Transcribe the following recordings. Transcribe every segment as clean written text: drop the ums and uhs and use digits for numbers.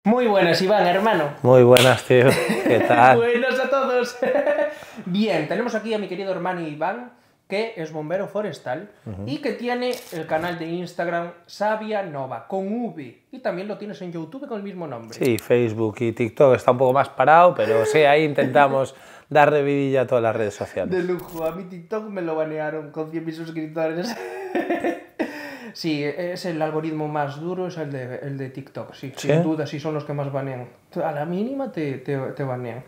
Muy buenas, Iván, hermano. Muy buenas, tío. ¿Qué tal? Buenas a todos. Bien, tenemos aquí a mi querido hermano Iván, que es bombero forestal y que tiene el canal de Instagram Savia Nova, con V. Y también lo tienes en YouTube con el mismo nombre. Sí, Facebook y TikTok está un poco más parado, pero sí, ahí intentamos darle vidilla a todas las redes sociales. De lujo, a mi TikTok me lo banearon con 100.000 suscriptores. Sí, es el algoritmo más duro, es el de TikTok, sí, ¿Sí? sin duda, sí son los que más banean. A la mínima te banean.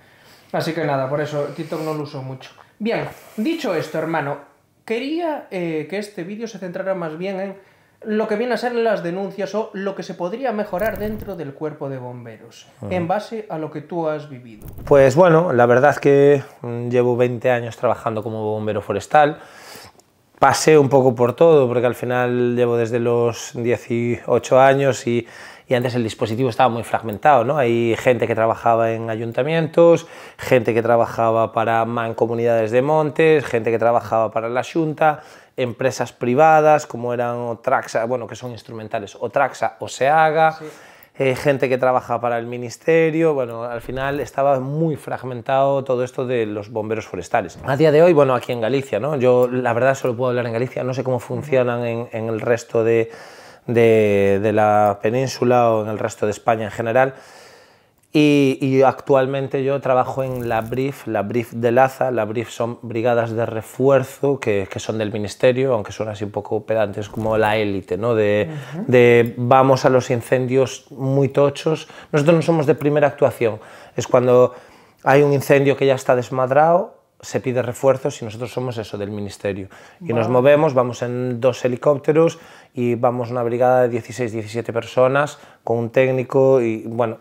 Así que nada, por eso TikTok no lo uso mucho. Bien, dicho esto, hermano, quería que este vídeo se centrara más bien en lo que viene a ser las denuncias o lo que se podría mejorar dentro del cuerpo de bomberos, en base a lo que tú has vivido. Pues bueno, la verdad es que llevo 20 años trabajando como bombero forestal. Pasé un poco por todo, porque al final llevo desde los 18 años y antes el dispositivo estaba muy fragmentado, ¿no? Hay gente que trabajaba en ayuntamientos, gente que trabajaba para mancomunidades de montes, gente que trabajaba para la Xunta, empresas privadas como eran Otraxa, bueno, que son instrumentales, Otraxa o Seaga, Sí. gente que trabaja para el ministerio. Bueno, al final estaba muy fragmentado todo esto de los bomberos forestales. A día de hoy, bueno, aquí en Galicia, ¿no? Yo la verdad solo puedo hablar en Galicia, no sé cómo funcionan en el resto de la península o en el resto de España en general. Y actualmente yo trabajo en la BRIF de Laza. La BRIF son brigadas de refuerzo que son del ministerio, aunque suena así un poco pedante, es como la élite, ¿no? De vamos a los incendios muy tochos. Nosotros no somos de primera actuación, es cuando hay un incendio que ya está desmadrado, se pide refuerzos y nosotros somos eso, del ministerio. Y nos movemos, vamos en 2 helicópteros y vamos una brigada de 16, 17 personas con un técnico y, bueno,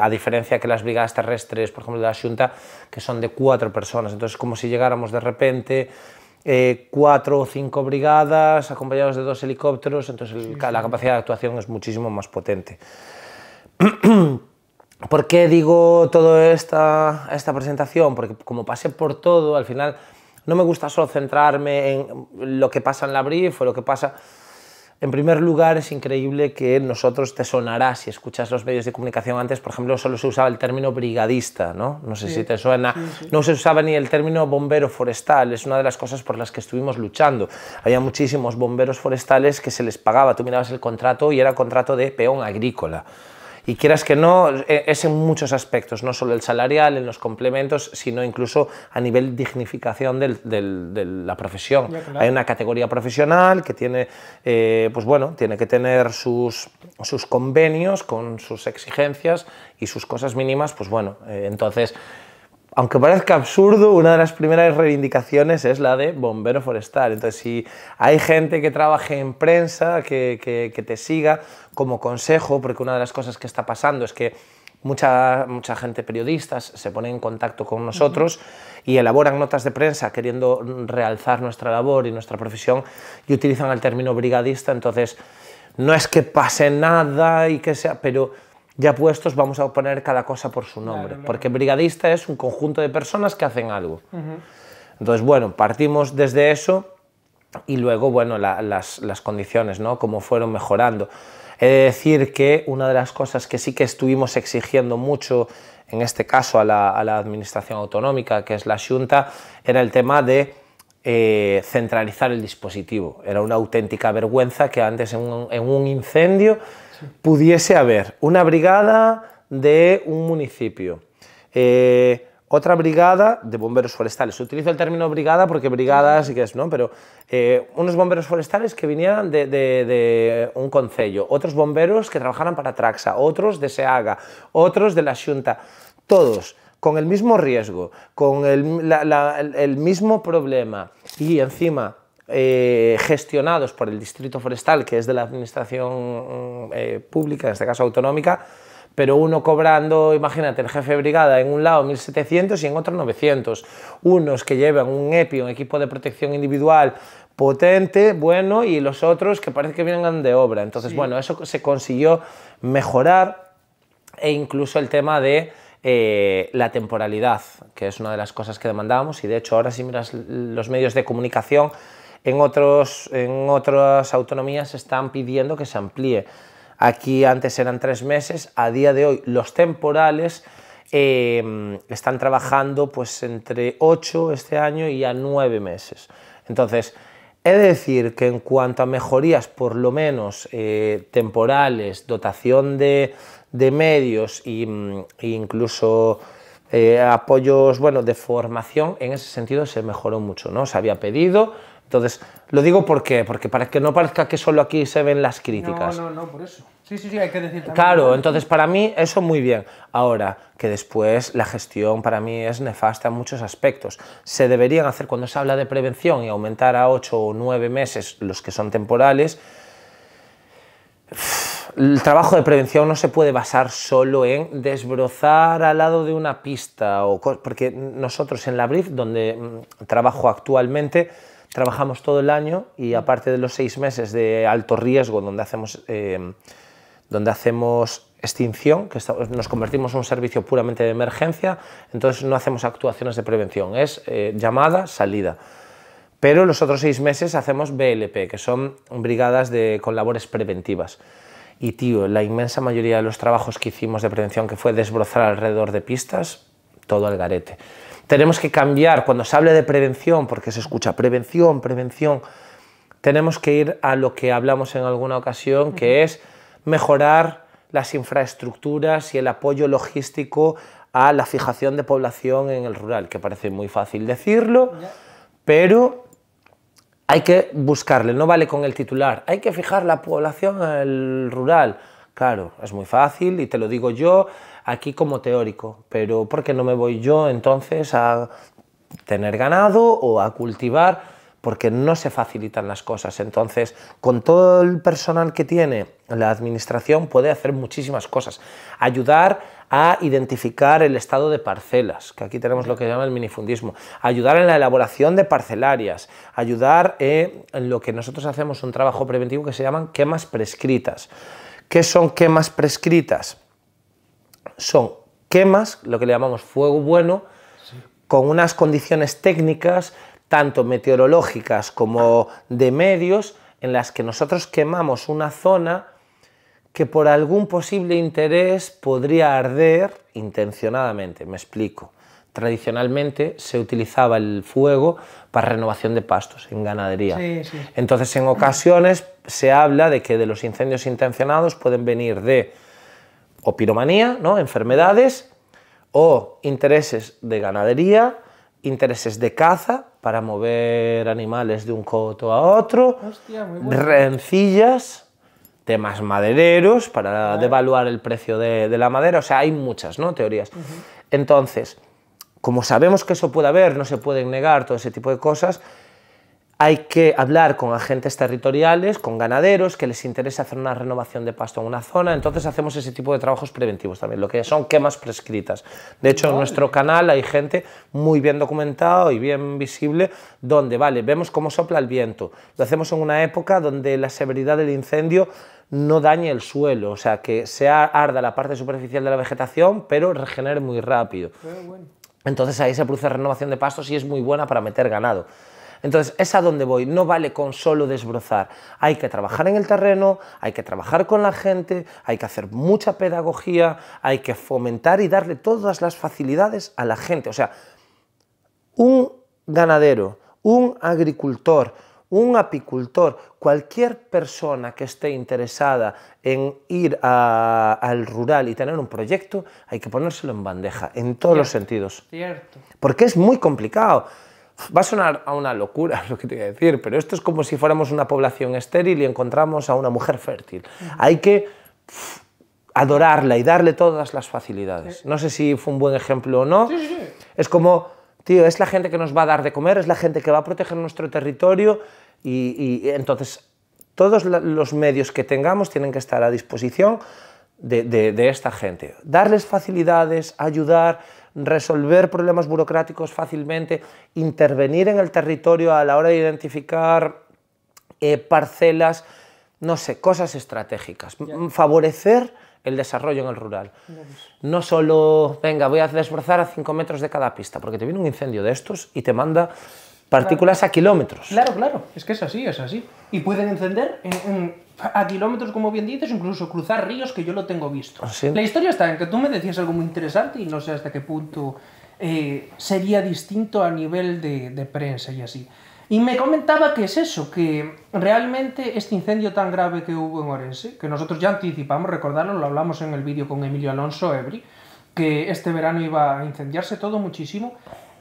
a diferencia que las brigadas terrestres, por ejemplo, de la Xunta, que son de 4 personas. Entonces, como si llegáramos de repente 4 o 5 brigadas acompañados de 2 helicópteros, entonces la capacidad de actuación es muchísimo más potente. ¿Por qué digo toda esta presentación? Porque como pasé por todo, al final no me gusta solo centrarme en lo que pasa en la BRIF o lo que pasa. En primer lugar, es increíble que nosotros, te sonará, si escuchas los medios de comunicación antes, por ejemplo, solo se usaba el término brigadista, ¿no? No sé si te suena. Sí. No se usaba ni el término bombero forestal, es una de las cosas por las que estuvimos luchando. Había muchísimos bomberos forestales que se les pagaba, tú mirabas el contrato y era contrato de peón agrícola. Y quieras que no, es en muchos aspectos, no solo el salarial, en los complementos, sino incluso a nivel dignificación de la profesión. Ya, claro. Hay una categoría profesional que tiene, pues bueno, tiene que tener sus convenios con sus exigencias y sus cosas mínimas, pues bueno, entonces, aunque parezca absurdo, una de las primeras reivindicaciones es la de bombero forestal. Entonces, si hay gente que trabaje en prensa, que te siga como consejo, porque una de las cosas que está pasando es que mucha gente, periodistas, se pone en contacto con nosotros y elaboran notas de prensa queriendo realzar nuestra labor y nuestra profesión y utilizan el término brigadista. Entonces, no es que pase nada y que sea, pero ya puestos vamos a poner cada cosa por su nombre, claro. Porque brigadista es un conjunto de personas que hacen algo. Entonces, bueno, partimos desde eso y luego, bueno, las condiciones, ¿no? Cómo fueron mejorando. He de decir que una de las cosas que sí que estuvimos exigiendo mucho, en este caso a la administración autonómica, que es la Xunta, era el tema de centralizar el dispositivo. Era una auténtica vergüenza que antes en un incendio pudiese haber una brigada de un municipio, otra brigada de bomberos forestales. Utilizo el término brigada porque brigada sí que es, ¿no? Pero unos bomberos forestales que vinieran de un concello, otros bomberos que trabajaran para Traxa, otros de Seaga, otros de la Xunta, todos con el mismo riesgo, con el mismo problema y encima gestionados por el Distrito Forestal, que es de la administración pública, en este caso autonómica, pero uno cobrando, imagínate, el jefe de brigada en un lado 1.700 y en otro 900. Unos que llevan un EPI, un equipo de protección individual potente, bueno, y los otros que parece que vienen de obra. Entonces, sí, bueno, eso se consiguió mejorar, e incluso el tema de la temporalidad, que es una de las cosas que demandábamos, y de hecho ahora si miras los medios de comunicación, en otras autonomías están pidiendo que se amplíe. Aquí antes eran 3 meses, a día de hoy los temporales están trabajando pues entre 8 este año y a 9 meses. Entonces, he de decir que en cuanto a mejorías, por lo menos temporales, dotación de medios e incluso apoyos, bueno, de formación, en ese sentido se mejoró mucho, ¿no? Se había pedido. Entonces, lo digo porque para que no parezca que solo aquí se ven las críticas. No, por eso. Sí, hay que decir también. Claro, entonces para mí eso muy bien. Ahora, que después la gestión para mí es nefasta en muchos aspectos. Se deberían hacer, cuando se habla de prevención y aumentar a 8 o 9 meses los que son temporales, el trabajo de prevención no se puede basar solo en desbrozar al lado de una pista, porque nosotros en la Brief, donde trabajo actualmente, trabajamos todo el año y aparte de los 6 meses de alto riesgo donde hacemos extinción, que nos convertimos en un servicio puramente de emergencia, entonces no hacemos actuaciones de prevención, es llamada, salida. Pero los otros 6 meses hacemos BLP, que son brigadas con labores preventivas. Y tío, la inmensa mayoría de los trabajos que hicimos de prevención, que fue desbrozar alrededor de pistas, todo al garete. Tenemos que cambiar, cuando se hable de prevención, porque se escucha prevención, tenemos que ir a lo que hablamos en alguna ocasión, que es mejorar las infraestructuras y el apoyo logístico a la fijación de población en el rural, que parece muy fácil decirlo, pero hay que buscarle, no vale con el titular, hay que fijar la población en el rural. Claro, es muy fácil y te lo digo yo aquí como teórico, pero ¿por qué no me voy yo entonces a tener ganado o a cultivar? Porque no se facilitan las cosas. Entonces, con todo el personal que tiene la administración puede hacer muchísimas cosas. Ayudar a identificar el estado de parcelas, que aquí tenemos lo que se llama el minifundismo. Ayudar en la elaboración de parcelarias. Ayudar en lo que nosotros hacemos un trabajo preventivo que se llaman quemas prescritas. ¿Qué son quemas prescritas? Son quemas, lo que le llamamos fuego bueno, con unas condiciones técnicas, tanto meteorológicas como de medios, en las que nosotros quemamos una zona que por algún posible interés podría arder intencionadamente. Me explico. Tradicionalmente se utilizaba el fuego para renovación de pastos en ganadería. Entonces, en ocasiones se habla de que de los incendios intencionados pueden venir de o piromanía, ¿no? Enfermedades, o intereses de ganadería, intereses de caza para mover animales de un coto a otro, rencillas, temas madereros para devaluar el precio de la madera, o sea, hay muchas, ¿no?, teorías. Entonces, como sabemos que eso puede haber, no se pueden negar todo ese tipo de cosas, hay que hablar con agentes territoriales, con ganaderos, que les interesa hacer una renovación de pasto en una zona, entonces hacemos ese tipo de trabajos preventivos también, lo que son quemas prescritas. De hecho, en nuestro canal hay gente muy bien documentado y bien visible, donde, vale, vemos cómo sopla el viento, lo hacemos en una época donde la severidad del incendio no dañe el suelo, o sea, que se arda la parte superficial de la vegetación, pero regenere muy rápido. Entonces ahí se produce renovación de pastos y es muy buena para meter ganado. Entonces, es a donde voy, no vale con solo desbrozar, hay que trabajar en el terreno, hay que trabajar con la gente, hay que hacer mucha pedagogía, hay que fomentar y darle todas las facilidades a la gente. O sea, un ganadero, un agricultor, un apicultor, cualquier persona que esté interesada en ir al rural y tener un proyecto, hay que ponérselo en bandeja, en todos los sentidos. Porque es muy complicado. Va a sonar a una locura lo que te voy a decir, pero esto es como si fuéramos una población estéril y encontramos a una mujer fértil. Hay que adorarla y darle todas las facilidades. No sé si fue un buen ejemplo o no. Es como, tío, es la gente que nos va a dar de comer, es la gente que va a proteger nuestro territorio y entonces todos los medios que tengamos tienen que estar a disposición de esta gente. Darles facilidades, ayudar, resolver problemas burocráticos fácilmente, intervenir en el territorio a la hora de identificar parcelas, no sé, cosas estratégicas, favorecer el desarrollo en el rural. No solo, venga, voy a desbrozar a 5 metros de cada pista, porque te viene un incendio de estos y te manda partículas a kilómetros. Claro, es que es así. Y pueden encender en a kilómetros, como bien dices, incluso cruzar ríos, que yo lo tengo visto. ¿Sí? La historia está en que tú me decías algo muy interesante y no sé hasta qué punto sería distinto a nivel de prensa y así. Y me comentaba que es eso, que realmente este incendio tan grave que hubo en Orense, que nosotros ya anticipamos, recordarlo, lo hablamos en el vídeo con Emilio Alonso Ebri, que este verano iba a incendiarse todo muchísimo,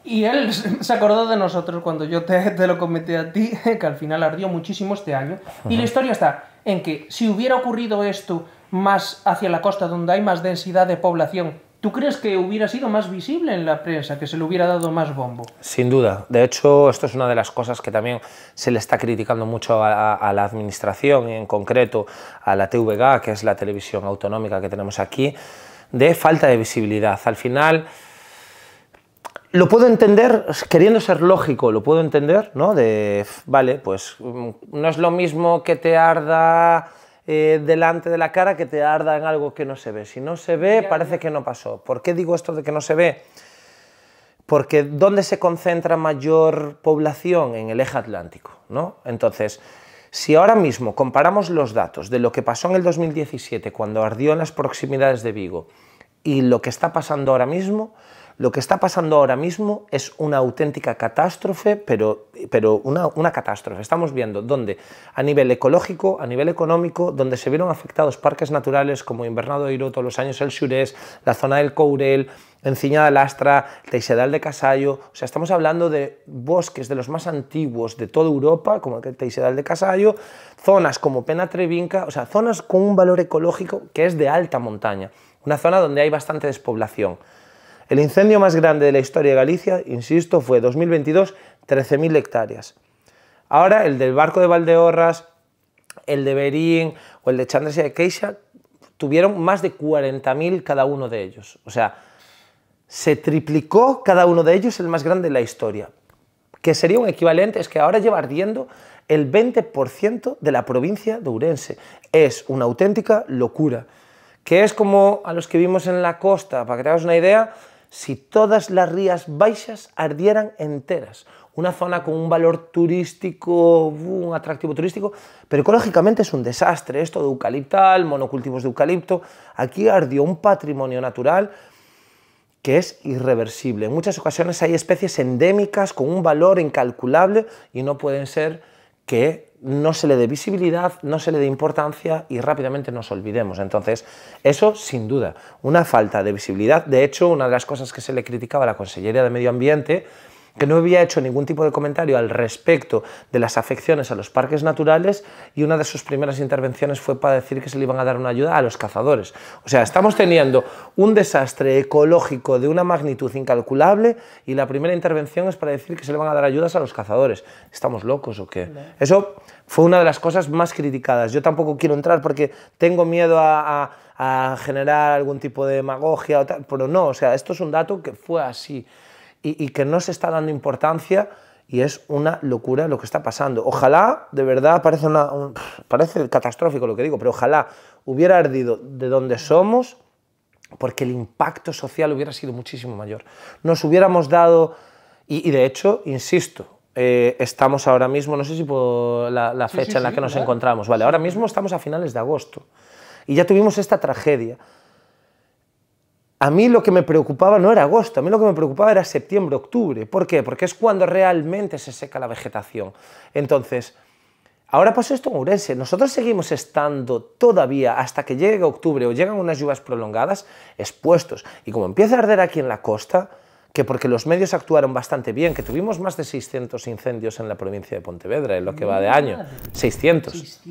y él se acordó de nosotros cuando yo te lo comenté a ti, que al final ardió muchísimo este año. Y la historia está en que si hubiera ocurrido esto más hacia la costa, donde hay más densidad de población, ¿tú crees que hubiera sido más visible en la prensa, que se le hubiera dado más bombo? Sin duda. De hecho, esto es una de las cosas que también se le está criticando mucho a la administración y en concreto a la TVG, que es la televisión autonómica que tenemos aquí, de falta de visibilidad. Al final, lo puedo entender, queriendo ser lógico, lo puedo entender, ¿no? De, vale, pues no es lo mismo que te arda delante de la cara que te arda en algo que no se ve. Si no se ve, parece que no pasó. ¿Por qué digo esto de que no se ve? Porque ¿dónde se concentra mayor población? En el eje atlántico, ¿no? Entonces, si ahora mismo comparamos los datos de lo que pasó en el 2017, cuando ardió en las proximidades de Vigo, y lo que está pasando ahora mismo, lo que está pasando ahora mismo es una auténtica catástrofe, pero una catástrofe. Estamos viendo donde a nivel ecológico, a nivel económico, donde se vieron afectados parques naturales como Invernado de Iroto, Los Años del Xurés, la zona del Courel, Enciña de Lastra, Teixedal de Casallo. O sea, estamos hablando de bosques de los más antiguos de toda Europa, como el Teixedal de Casallo, zonas como Penatrevinca, o sea, zonas con un valor ecológico que es de alta montaña, una zona donde hay bastante despoblación. El incendio más grande de la historia de Galicia, insisto, fue 2022, 13.000 hectáreas. Ahora el del Barco de Valdeorras, el de Berín o el de Chandresia de Queixa tuvieron más de 40.000 cada uno de ellos. O sea, se triplicó cada uno de ellos, el más grande de la historia. Que sería un equivalente, es que ahora lleva ardiendo el 20% de la provincia de Ourense. Es una auténtica locura. Que es como a los que vimos en la costa, para que te hagas una idea, si todas las rías baixas ardieran enteras. Una zona con un valor turístico, un atractivo turístico, pero ecológicamente es un desastre. Esto de eucaliptal, monocultivos de eucalipto. Aquí ardió un patrimonio natural que es irreversible. En muchas ocasiones hay especies endémicas con un valor incalculable y no pueden ser que no se le dé visibilidad, no se le dé importancia y rápidamente nos olvidemos. Entonces, eso sin duda, una falta de visibilidad. De hecho, una de las cosas que se le criticaba a la Consellería de Medio Ambiente, que no había hecho ningún tipo de comentario al respecto de las afecciones a los parques naturales, y una de sus primeras intervenciones fue para decir que se le iban a dar una ayuda a los cazadores. O sea, estamos teniendo un desastre ecológico de una magnitud incalculable y la primera intervención es para decir que se le van a dar ayudas a los cazadores. ¿Estamos locos o qué? Eso fue una de las cosas más criticadas. Yo tampoco quiero entrar porque tengo miedo a generar algún tipo de demagogia o tal, pero no, o sea, esto es un dato que fue así. Y que no se está dando importancia y es una locura lo que está pasando. Ojalá, de verdad, parece catastrófico lo que digo, pero ojalá hubiera ardido de donde somos, porque el impacto social hubiera sido muchísimo mayor. Nos hubiéramos dado, y de hecho, insisto, estamos ahora mismo, no sé si por la fecha en la que nos encontramos, vale, ahora mismo estamos a finales de agosto y ya tuvimos esta tragedia. A mí lo que me preocupaba no era agosto, a mí lo que me preocupaba era septiembre, octubre. ¿Por qué? Porque es cuando realmente se seca la vegetación. Entonces, ahora pasó esto en Ourense. Nosotros seguimos estando todavía, hasta que llegue octubre o llegan unas lluvias prolongadas, expuestos. Y como empieza a arder aquí en la costa, que porque los medios actuaron bastante bien, que tuvimos más de 600 incendios en la provincia de Pontevedra en lo que va de año. 600.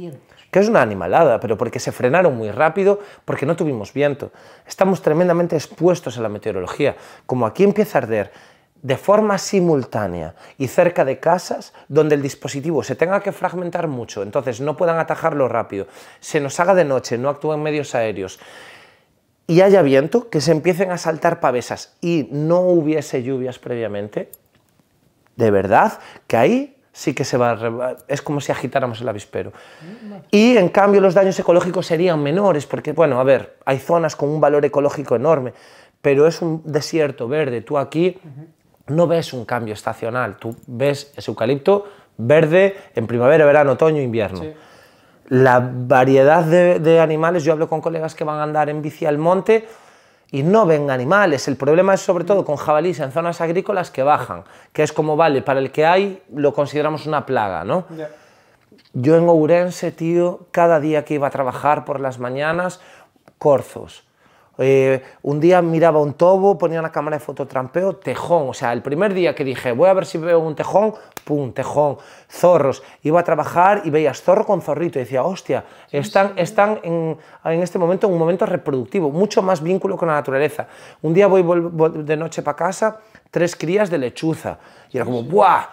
Que es una animalada, pero porque se frenaron muy rápido, porque no tuvimos viento. Estamos tremendamente expuestos a la meteorología. Como aquí empieza a arder de forma simultánea y cerca de casas, donde el dispositivo se tenga que fragmentar mucho, entonces no puedan atajarlo rápido, se nos haga de noche, no actúen medios aéreos, y haya viento, que se empiecen a saltar pavesas y no hubiese lluvias previamente, de verdad que ahí sí que es como si agitáramos el avispero. Y en cambio los daños ecológicos serían menores, porque, bueno, a ver, hay zonas con un valor ecológico enorme, pero es un desierto verde. Tú aquí no ves un cambio estacional, tú ves ese eucalipto verde en primavera, verano, otoño, invierno. Sí. la variedad de animales. Yo hablo con colegas que van a andar en bici al monte y no ven animales. El problema es sobre todo con jabalíes en zonas agrícolas que bajan, que es como, vale, para el que hay lo consideramos una plaga, ¿no? Yeah. Yo en Ourense, tío, cada día que iba a trabajar por las mañanas, corzos. Un día miraba un tobo, ponía una cámara de fototrampeo, tejón. O sea, el primer día que dije, voy a ver si veo un tejón, pum, tejón. Zorros. Iba a trabajar y veías zorro con zorrito y decía, hostia, están en este momento en un momento reproductivo, mucho más vínculo con la naturaleza. Un día voy de noche para casa, 3 crías de lechuza. Y era como, ¡buah!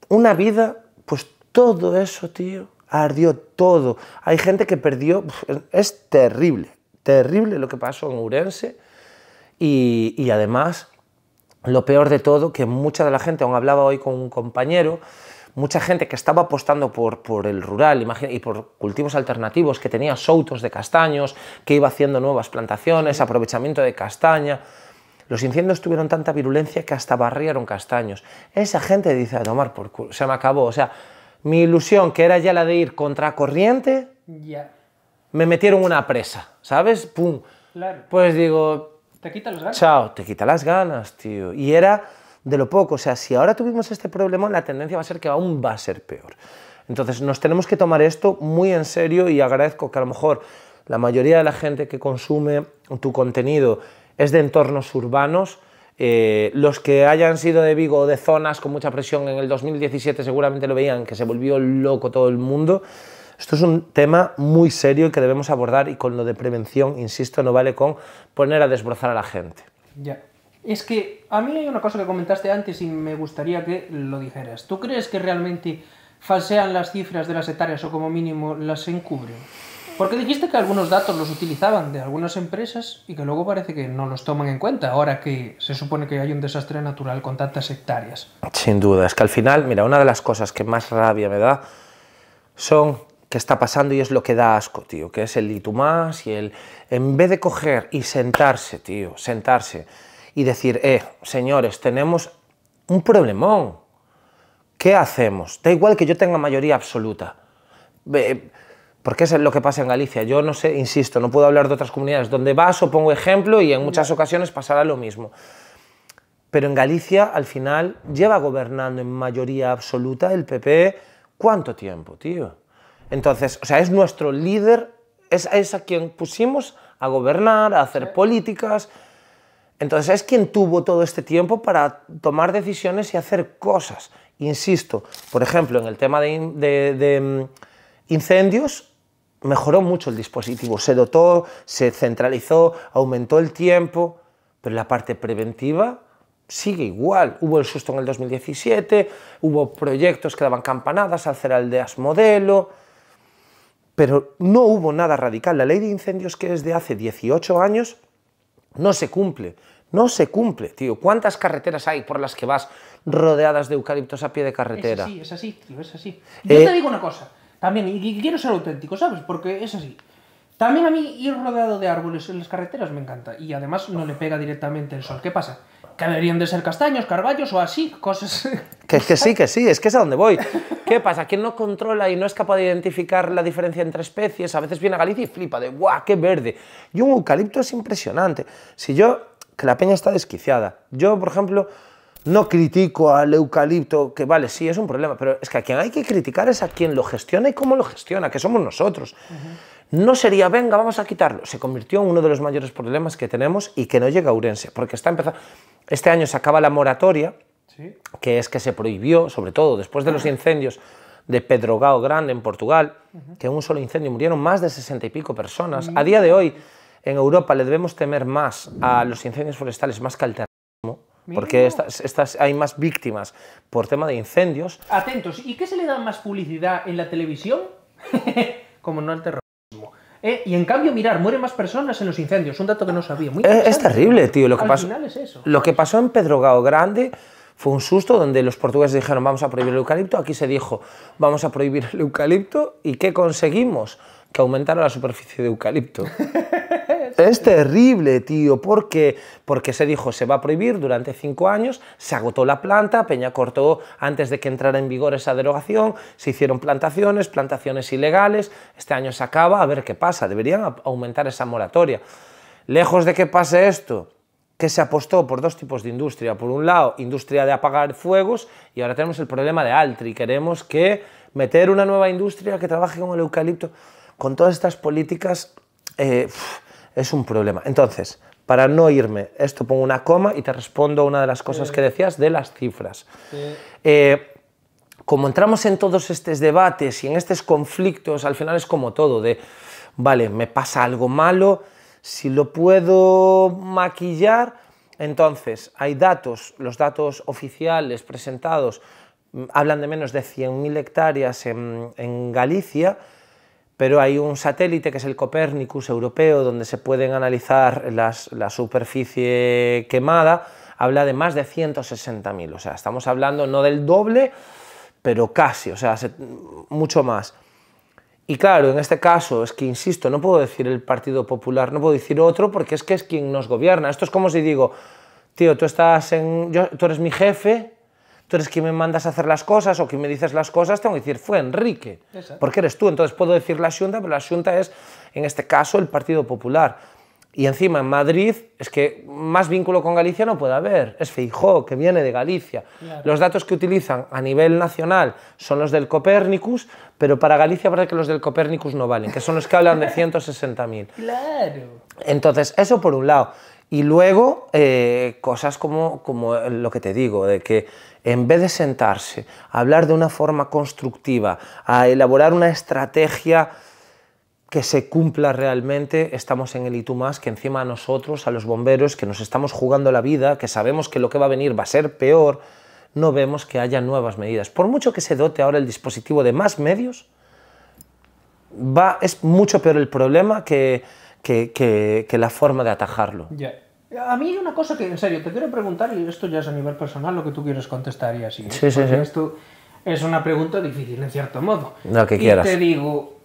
Una vida, pues todo eso, tío, ardió todo. Hay gente que perdió, es terrible. Terrible lo que pasó en Ourense y además, lo peor de todo, que mucha de la gente, aún hablaba hoy con un compañero, mucha gente que estaba apostando por el rural y por cultivos alternativos, que tenía soutos de castaños, que iba haciendo nuevas plantaciones, aprovechamiento de castaña. Los incendios tuvieron tanta virulencia que hasta barrieron castaños. Esa gente dice, a tomar por culo, se me acabó. O sea, mi ilusión, que era ya la de ir contra corriente, me metieron una presa, ¿sabes? ¡Pum! Claro. Pues digo... Te quita las ganas. Chao, te quita las ganas, tío. Y era de lo poco. O sea, si ahora tuvimos este problema, la tendencia va a ser que aún va a ser peor. Entonces, nos tenemos que tomar esto muy en serio y agradezco que a lo mejor la mayoría de la gente que consume tu contenido es de entornos urbanos. Los que hayan sido de Vigo o de zonas con mucha presión en el 2017 seguramente lo veían, que se volvió loco todo el mundo. Esto es un tema muy serio que debemos abordar y con lo de prevención, insisto, no vale con poner a desbrozar a la gente. Ya. Es que a mí hay una cosa que comentaste antes y me gustaría que lo dijeras. ¿Tú crees que realmente falsean las cifras de las hectáreas o como mínimo las encubren? Porque dijiste que algunos datos los utilizaban de algunas empresas y que luego parece que no los toman en cuenta, ahora que se supone que hay un desastre natural con tantas hectáreas. Sin duda, es que al final, mira, una de las cosas que más rabia me da son... que está pasando y es lo que da asco, tío, que es el y tú más y el... En vez de coger y sentarse, tío, sentarse y decir, señores, tenemos un problemón, ¿qué hacemos? Da igual que yo tenga mayoría absoluta, porque es lo que pasa en Galicia, yo no sé, insisto, no puedo hablar de otras comunidades, donde vas o pongo ejemplo y en muchas ocasiones pasará lo mismo. Pero en Galicia, al final, lleva gobernando en mayoría absoluta el PP, ¿cuánto tiempo, tío? Entonces, o sea, es nuestro líder, es a quien pusimos a gobernar, a hacer políticas. Entonces, es quien tuvo todo este tiempo para tomar decisiones y hacer cosas. Insisto, por ejemplo, en el tema de incendios, mejoró mucho el dispositivo, se dotó, se centralizó, aumentó el tiempo, pero la parte preventiva sigue igual. Hubo el susto en el 2017, hubo proyectos que daban campanadas, hacer aldeas modelo... Pero no hubo nada radical. La ley de incendios, que es de hace 18 años, no se cumple. No se cumple, tío. ¿Cuántas carreteras hay por las que vas rodeadas de eucaliptos a pie de carretera? Es así, tío, es así. Yo te digo una cosa, también, y quiero ser auténtico, ¿sabes? Porque es así. También a mí ir rodeado de árboles en las carreteras me encanta. Y además no le pega directamente el sol. ¿Qué pasa? Que deberían de ser castaños, carballos o así, cosas... Que sí, es que es a donde voy. ¿Qué pasa? ¿Quién no controla y no es capaz de identificar la diferencia entre especies? A veces viene a Galicia y flipa de ¡guau, qué verde! Y un eucalipto es impresionante. Si yo, que la peña está desquiciada, yo, por ejemplo, no critico al eucalipto, que vale, sí, es un problema, pero es que a quien hay que criticar es a quien lo gestiona y cómo lo gestiona, que somos nosotros. No sería, venga, vamos a quitarlo. Se convirtió en uno de los mayores problemas que tenemos y que no llega a Ourense, porque está empezando... Este año se acaba la moratoria, ¿sí? Que es que se prohibió, sobre todo después de los incendios de Pedrogao Grande en Portugal, que en un solo incendio murieron más de 60 y pico personas. A día de hoy, en Europa le debemos temer más a los incendios forestales más que al terrorismo, porque hay más víctimas por tema de incendios. Atentos, ¿y qué se le da más publicidad en la televisión? Como no al terrorismo. Y en cambio, mirar, mueren más personas en los incendios, un dato que no sabía. Muy es terrible, tío. Lo que Al final es eso. Lo que pasó en Pedrogao Grande fue un susto donde los portugueses dijeron vamos a prohibir el eucalipto, aquí se dijo vamos a prohibir el eucalipto, ¿y qué conseguimos? Que aumentara la superficie de eucalipto. Es terrible, tío. ¿Por qué? Porque se dijo se va a prohibir durante 5 años, se agotó la planta, Peña cortó antes de que entrara en vigor esa derogación, se hicieron plantaciones ilegales, este año se acaba, a ver qué pasa, deberían aumentar esa moratoria. Lejos de que pase esto, que se apostó por dos tipos de industria. Por un lado, industria de apagar fuegos, y ahora tenemos el problema de Altri. Queremos que meter una nueva industria que trabaje con el eucalipto. Con todas estas políticas es un problema. Entonces, para no irme, esto pongo una coma y te respondo a una de las cosas que decías de las cifras. Como entramos en todos estos debates y en estos conflictos, al final es como todo, de, vale, me pasa algo malo, si lo puedo maquillar, entonces hay datos, los datos oficiales presentados hablan de menos de 100.000 hectáreas en Galicia, pero hay un satélite que es el Copernicus europeo, donde se pueden analizar la superficie quemada, habla de más de 160.000, o sea, estamos hablando no del doble, pero casi, o sea, mucho más. Y claro, en este caso, es que insisto, no puedo decir el Partido Popular, no puedo decir otro, porque es que es quien nos gobierna. Esto es como si digo, tío, tú eres mi jefe, tú eres quien me mandas a hacer las cosas o quien me dices las cosas, tengo que decir, fue Enrique, porque eres tú. Entonces puedo decir la Xunta, pero la Xunta es, en este caso, el Partido Popular. Y encima en Madrid, es que más vínculo con Galicia no puede haber, es Feijóo, que viene de Galicia. Claro. Los datos que utilizan a nivel nacional son los del Copernicus, pero para Galicia parece que los del Copernicus no valen, que son los que hablan de 160.000. Claro. Entonces, eso por un lado. Y luego, cosas como lo que te digo, de que en vez de sentarse a hablar de una forma constructiva, a elaborar una estrategia que se cumpla realmente, estamos en el y tú más, que encima a nosotros, a los bomberos, que nos estamos jugando la vida, que sabemos que lo que va a venir va a ser peor, no vemos que haya nuevas medidas. Por mucho que se dote ahora el dispositivo de más medios, es mucho peor el problema que la forma de atajarlo. Yeah. A mí hay una cosa que, en serio, te quiero preguntar, y esto ya es a nivel personal, lo que tú quieres contestar y así. Sí. Esto es una pregunta difícil, en cierto modo. Lo que quieras. Y te digo,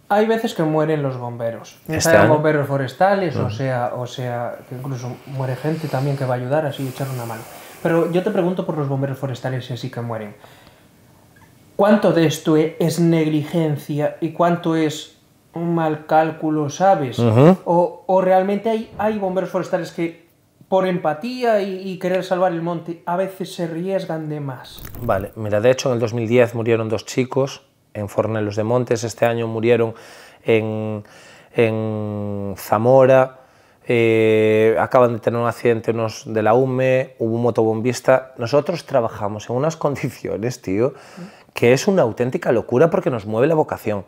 hay veces que mueren los bomberos, sean bomberos forestales, o sea, que incluso muere gente también que va a ayudar, así echar una mano. Pero yo te pregunto por los bomberos forestales y así que mueren. ¿Cuánto de esto es negligencia y cuánto es un mal cálculo, sabes? O realmente hay bomberos forestales que por empatía y querer salvar el monte a veces se arriesgan de más. Vale, mira, de hecho en el 2010 murieron 2 chicos en Fornelos de Montes, este año murieron en Zamora, acaban de tener un accidente unos de la UME, hubo un motobombista. Nosotros trabajamos en unas condiciones, tío, que es una auténtica locura porque nos mueve la vocación.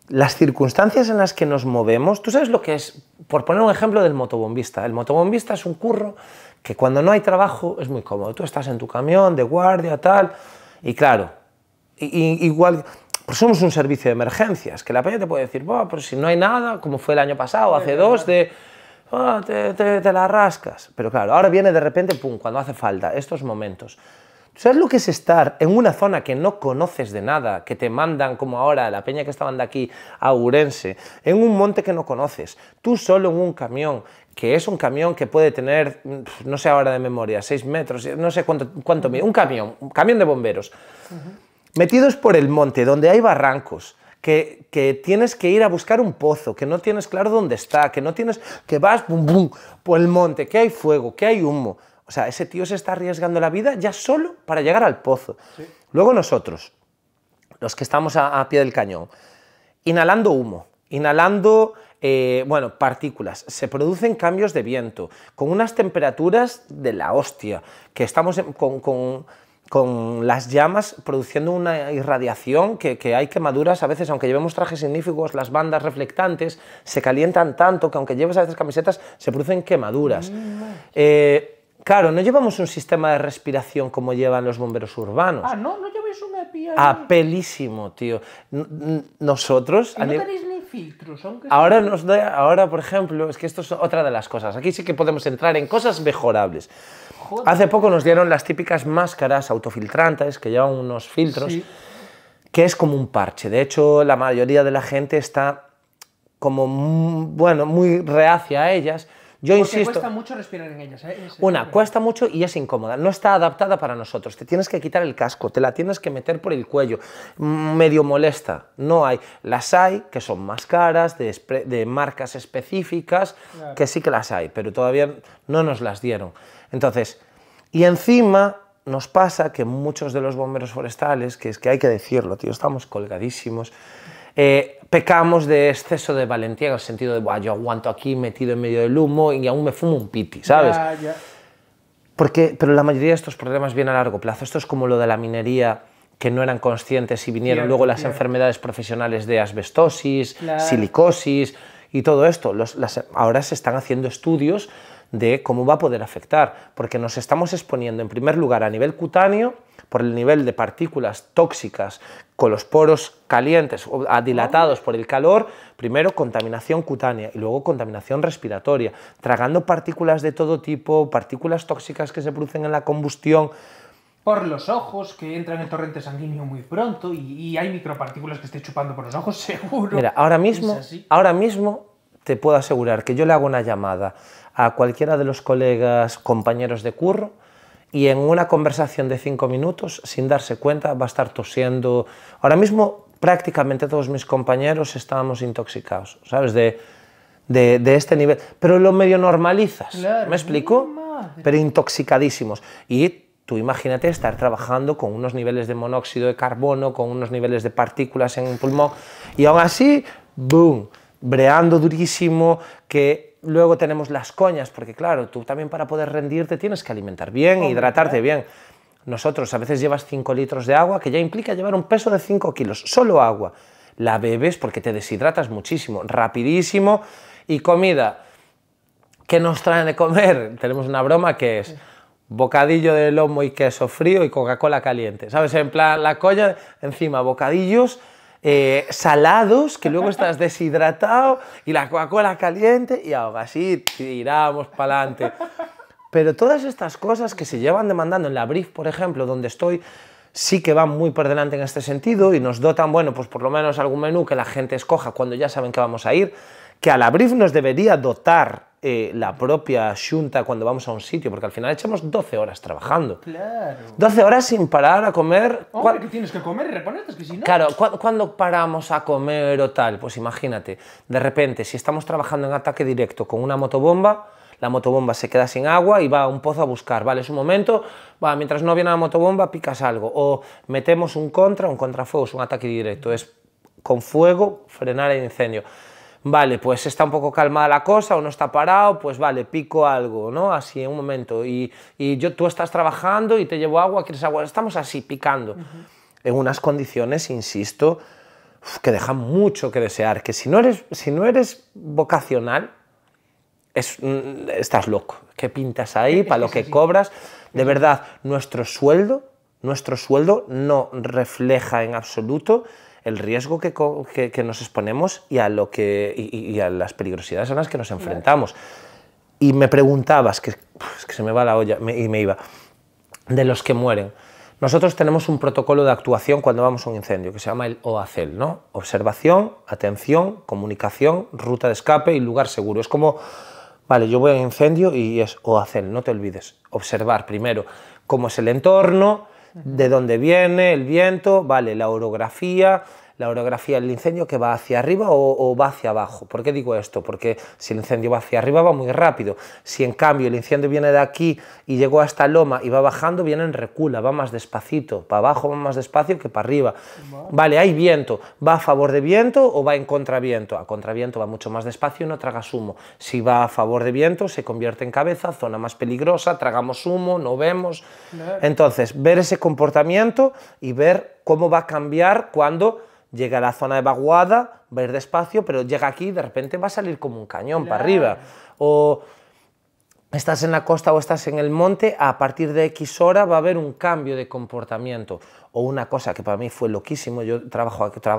Las circunstancias en las que nos movemos, tú sabes lo que es, por poner un ejemplo del motobombista. El motobombista es un curro que cuando no hay trabajo es muy cómodo. Tú estás en tu camión de guardia, tal, y claro, igual, pues somos un servicio de emergencias, que la peña te puede decir, pero si no hay nada, como fue el año pasado, hace 2, te la rascas. Pero claro, ahora viene de repente, pum, cuando hace falta, estos momentos. ¿Sabes lo que es estar en una zona que no conoces de nada, que te mandan, como ahora, la peña que estaban de aquí a Ourense, en un monte que no conoces, tú solo en un camión, que es un camión que puede tener, no sé ahora de memoria, 6 metros, no sé cuánto mide, un camión de bomberos, metidos por el monte, donde hay barrancos, que tienes que ir a buscar un pozo, que no tienes claro dónde está, que vas por el monte, que hay fuego, que hay humo. O sea, ese tío se está arriesgando la vida ya solo para llegar al pozo. Sí. Luego nosotros, los que estamos a pie del cañón, inhalando humo, inhalando partículas, se producen cambios de viento, con unas temperaturas de la hostia, que estamos con las llamas produciendo una irradiación, que hay quemaduras a veces, aunque llevemos trajes signíficos, las bandas reflectantes se calientan tanto que aunque lleves a veces camisetas, se producen quemaduras. Claro, no llevamos un sistema de respiración como llevan los bomberos urbanos. Ah, ¿no? ¿No lleváis un EPI ahí? Apelísimo, tío. Nosotros... ¿Y no tenéis ni filtros? Ahora, por ejemplo, es que esto es otra de las cosas. Aquí sí que podemos entrar en cosas mejorables. Joder. Hace poco nos dieron las típicas máscaras autofiltrantes que llevan unos filtros, sí, que es como un parche. De hecho, la mayoría de la gente está como bueno, muy reacia a ellas. Yo Porque insisto, cuesta mucho respirar en ellas, ¿eh? cuesta mucho y es incómoda, no está adaptada para nosotros, te tienes que quitar el casco, te la tienes que meter por el cuello, medio molesta, no hay. Las hay que son más caras, de marcas específicas, claro, que sí que las hay, pero todavía no nos las dieron. Entonces, y encima nos pasa que muchos de los bomberos forestales, que es que hay que decirlo, tío, estamos colgadísimos, pecamos de exceso de valentía, en el sentido de, yo aguanto aquí metido en medio del humo y aún me fumo un piti, ¿sabes? Ya. Pero la mayoría de estos problemas vienen a largo plazo. Esto es como lo de la minería, que no eran conscientes y vinieron luego las enfermedades profesionales de asbestosis, silicosis y todo esto. Ahora se están haciendo estudios de cómo va a poder afectar, porque nos estamos exponiendo en primer lugar a nivel cutáneo por el nivel de partículas tóxicas con los poros calientes o dilatados por el calor, primero contaminación cutánea y luego contaminación respiratoria, tragando partículas de todo tipo, partículas tóxicas que se producen en la combustión. Por los ojos, que entran en el torrente sanguíneo muy pronto y hay micropartículas que esté chupando por los ojos, seguro. Mira, ahora mismo te puedo asegurar que yo le hago una llamada a cualquiera de los colegas, compañeros de curro, y en una conversación de 5 minutos, sin darse cuenta, va a estar tosiendo. Ahora mismo prácticamente todos mis compañeros estábamos intoxicados, ¿sabes? De este nivel. Pero lo medio normalizas, claro, ¿me explico? Pero intoxicadísimos. Y tú imagínate estar trabajando con unos niveles de monóxido de carbono, con unos niveles de partículas en el pulmón, y aún así, ¡boom!, breando durísimo, que luego tenemos las coñas, porque claro, tú también para poder rendirte tienes que alimentar bien, hidratarte bien. Nosotros a veces llevas 5 litros de agua, que ya implica llevar un peso de 5 kilos, solo agua. La bebes porque te deshidratas muchísimo, rapidísimo. Y comida, ¿qué nos traen de comer? Tenemos una broma que es bocadillo de lomo y queso frío y Coca-Cola caliente, ¿sabes? En plan, la coña, encima bocadillos salados, que luego estás deshidratado, y la Coca-Cola caliente, y aún así tiramos para adelante. Pero todas estas cosas que se llevan demandando en la Brief, por ejemplo, donde estoy, sí que van muy por delante en este sentido y nos dotan, bueno, pues por lo menos algún menú que la gente escoja cuando ya saben que vamos a ir, que a la Brief nos debería dotar la propia Xunta cuando vamos a un sitio, porque al final echamos 12 horas trabajando. Claro. 12 horas sin parar a comer. Hombre, que tienes que comer y reponerte, es que si no... Claro, ¿cuándo paramos a comer o tal? Pues imagínate, de repente, si estamos trabajando en ataque directo con una motobomba, la motobomba se queda sin agua y va a un pozo a buscar, ¿vale? Es un momento, mientras no viene la motobomba picas algo, o metemos un contrafuego, es un ataque directo, es con fuego frenar el incendio. Vale, pues está un poco calmada la cosa o no está parado, pues vale, pico algo, ¿no? Así en un momento. Y tú estás trabajando y te llevo agua, ¿quieres agua? Estamos así, picando. En unas condiciones, insisto, que dejan mucho que desear. Que si no eres vocacional, estás loco. ¿Qué pintas ahí? ¿Para lo que cobras? De verdad, nuestro sueldo no refleja en absoluto el riesgo que nos exponemos y a las peligrosidades a las que nos enfrentamos. Y me preguntabas, que se me va la olla y me iba, de los que mueren. Nosotros tenemos un protocolo de actuación cuando vamos a un incendio que se llama el OACEL, ¿no? Observación, atención, comunicación, ruta de escape y lugar seguro. Es como, vale, yo voy a un incendio y es OACEL, no te olvides. Observar primero cómo es el entorno, de dónde viene el viento, vale, la orografía del incendio, que va hacia arriba o va hacia abajo. ¿Por qué digo esto? Porque si el incendio va hacia arriba va muy rápido. Si en cambio el incendio viene de aquí y llegó a esta loma y va bajando, viene en recula, va más despacito. Para abajo va más despacio que para arriba. Vale, hay viento. ¿Va a favor de viento o va en contraviento? A contraviento va mucho más despacio y no tragas humo. Si va a favor de viento se convierte en cabeza, zona más peligrosa, tragamos humo, no vemos. Entonces, ver ese comportamiento y ver cómo va a cambiar cuando llega a la zona de vaguada, va a ir despacio, pero llega aquí y de repente va a salir como un cañón para arriba. O estás en la costa o estás en el monte, a partir de X hora va a haber un cambio de comportamiento. O una cosa que para mí fue loquísimo, yo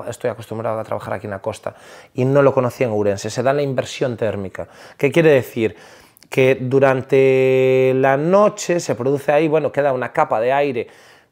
estoy acostumbrado a trabajar aquí en la costa y no lo conocía en Ourense, se da la inversión térmica. ¿Qué quiere decir? Que durante la noche se produce ahí, bueno, queda una capa de aire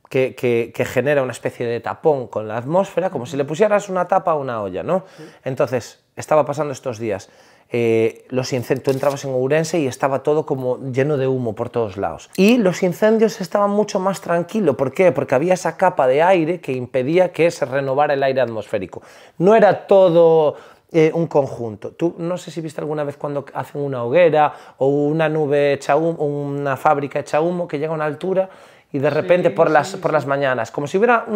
que genera una especie de tapón con la atmósfera, como si le pusieras una tapa a una olla, ¿no? Sí. Entonces, estaba pasando estos días. Tú entrabas en Ourense y estaba todo como lleno de humo por todos lados. Y los incendios estaban mucho más tranquilos. ¿Por qué? Porque había esa capa de aire que impedía que se renovara el aire atmosférico. No era todo un conjunto. Tú no sé si viste alguna vez cuando hacen una hoguera o una nube hecha humo, una fábrica hecha humo que llega a una altura y de repente por las mañanas, como si hubiera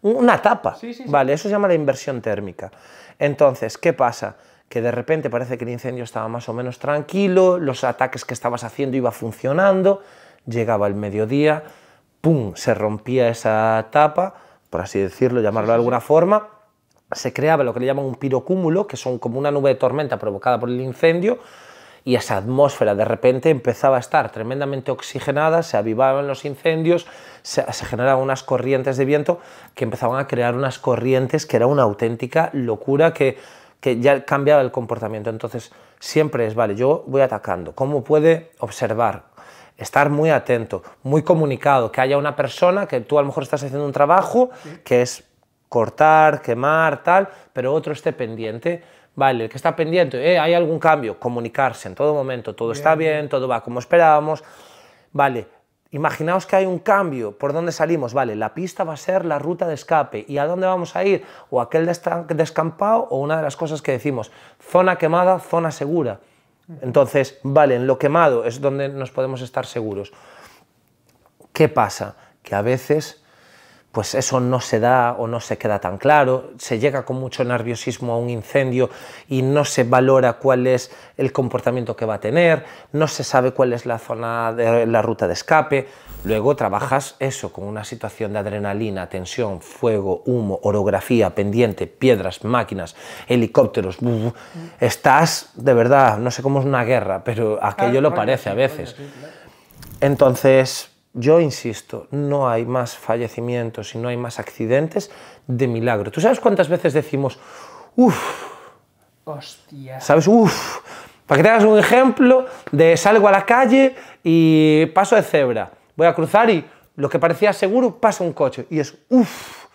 una tapa. Vale, eso se llama la inversión térmica. Entonces, ¿qué pasa? Que de repente parece que el incendio estaba más o menos tranquilo, los ataques que estabas haciendo iba funcionando, llegaba el mediodía, ¡pum!, se rompía esa tapa, por así decirlo, llamarlo de alguna forma, se creaba lo que le llaman un pirocúmulo, que son como una nube de tormenta provocada por el incendio, y esa atmósfera de repente empezaba a estar tremendamente oxigenada, se avivaban los incendios, se generaban unas corrientes de viento que empezaban a crear unas corrientes que era una auténtica locura que ya cambiaba el comportamiento. Entonces siempre es, vale, yo voy atacando, ¿cómo puede observar? Estar muy atento, muy comunicado, que haya una persona que tú a lo mejor estás haciendo un trabajo que es cortar, quemar, tal, pero otro esté pendiente. Vale, el que está pendiente, hay algún cambio, comunicarse en todo momento, todo está bien, todo va como esperábamos. Vale, imaginaos que hay un cambio, ¿por dónde salimos? Vale, la pista va a ser la ruta de escape, ¿y a dónde vamos a ir? O aquel descampado, o una de las cosas que decimos, zona quemada, zona segura. Entonces, vale, en lo quemado es donde nos podemos estar seguros. ¿Qué pasa? Que a veces pues eso no se da o no se queda tan claro, se llega con mucho nerviosismo a un incendio y no se valora cuál es el comportamiento que va a tener, no se sabe cuál es la zona de la ruta de escape. Luego trabajas eso con una situación de adrenalina, tensión, fuego, humo, orografía, pendiente, piedras, máquinas, helicópteros. Estás, de verdad, no sé cómo es una guerra, pero aquello lo parece a veces. Entonces, yo insisto, no hay más fallecimientos y no hay más accidentes de milagro. ¿Tú sabes cuántas veces decimos, uff? Hostia. ¿Sabes? Uff. Para que te hagas un ejemplo de salgo a la calle y paso de cebra. Voy a cruzar y lo que parecía seguro pasa un coche. Y es uff.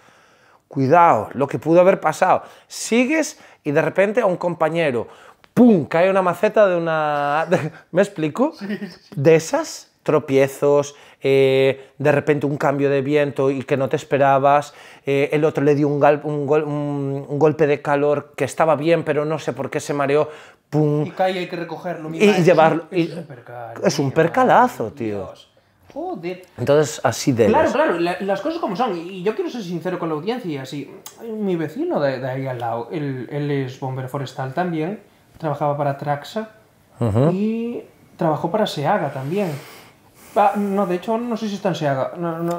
Cuidado, lo que pudo haber pasado. Sigues y de repente a un compañero, ¡pum!, cae una maceta de una... ¿Me explico? Sí. De esas tropiezos, de repente un cambio de viento y que no te esperabas, el otro le dio un golpe de calor que estaba bien pero no sé por qué se mareó, ¡pum! Y cae, hay que recogerlo. Y llevarlo. Es un percalazo, tío. Dios. Joder. Entonces, así de... Claro, las cosas como son. Y yo quiero ser sincero con la audiencia y así. Mi vecino de ahí al lado, él es bombero forestal también, trabajaba para Traxa y trabajó para Seaga también. No, de hecho, no sé si está en Seaga.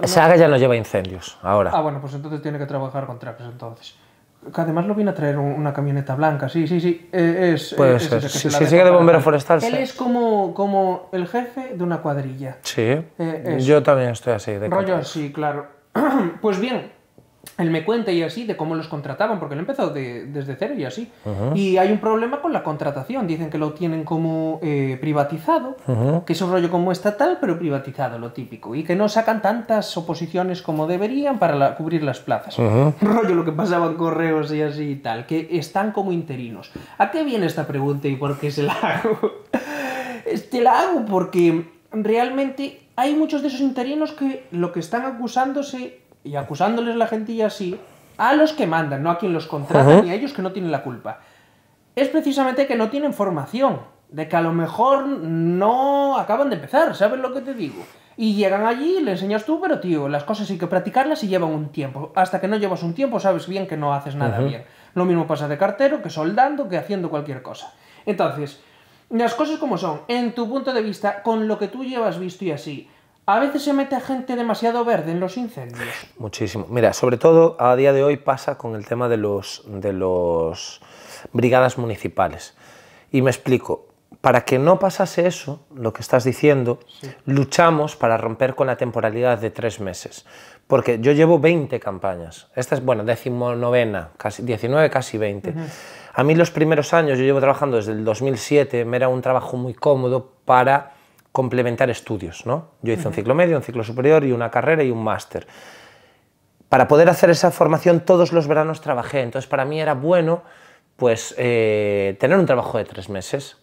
Seaga ya no lleva incendios, ahora. Bueno, pues entonces tiene que trabajar con Traxa, entonces. Que además lo vino a traer una camioneta blanca, sí. Puede ser. Si sigue de bombero forestal, él es como el jefe de una cuadrilla. Sí, yo también estoy así. De rollo así, claro. Pues bien, él me cuenta y así de cómo los contrataban, porque él empezó desde cero y así. Y hay un problema con la contratación. Dicen que lo tienen como privatizado, que es un rollo como estatal, pero privatizado, lo típico. Y que no sacan tantas oposiciones como deberían para cubrir las plazas. Rollo lo que pasaba en correos y así y tal, que están como interinos. ¿A qué viene esta pregunta y por qué se la hago? La hago porque realmente hay muchos de esos interinos que lo que están acusándose... y acusándoles la gentilla así, a los que mandan, no a quien los contrata, ni a ellos que no tienen la culpa. Es precisamente que no tienen formación, de que a lo mejor no acaban de empezar, ¿sabes lo que te digo? Y llegan allí, le enseñas tú, pero tío, las cosas hay que practicarlas y llevan un tiempo. Hasta que no llevas un tiempo sabes bien que no haces nada bien. Lo mismo pasa de cartero, que soldando, que haciendo cualquier cosa. Entonces, las cosas como son, en tu punto de vista, con lo que tú llevas visto y así, ¿a veces se mete gente demasiado verde en los incendios? Muchísimo. Mira, sobre todo a día de hoy pasa con el tema de los brigadas municipales. Y me explico. Para que no pasase eso, lo que estás diciendo, luchamos para romper con la temporalidad de 3 meses. Porque yo llevo 20 campañas. Esta es, bueno, 19ª, casi 19, casi 20. A mí los primeros años, yo llevo trabajando desde el 2007, me era un trabajo muy cómodo para complementar estudios, ¿no? Yo hice un ciclo medio, un ciclo superior y una carrera y un máster. Para poder hacer esa formación todos los veranos trabajé, entonces para mí era bueno pues tener un trabajo de 3 meses.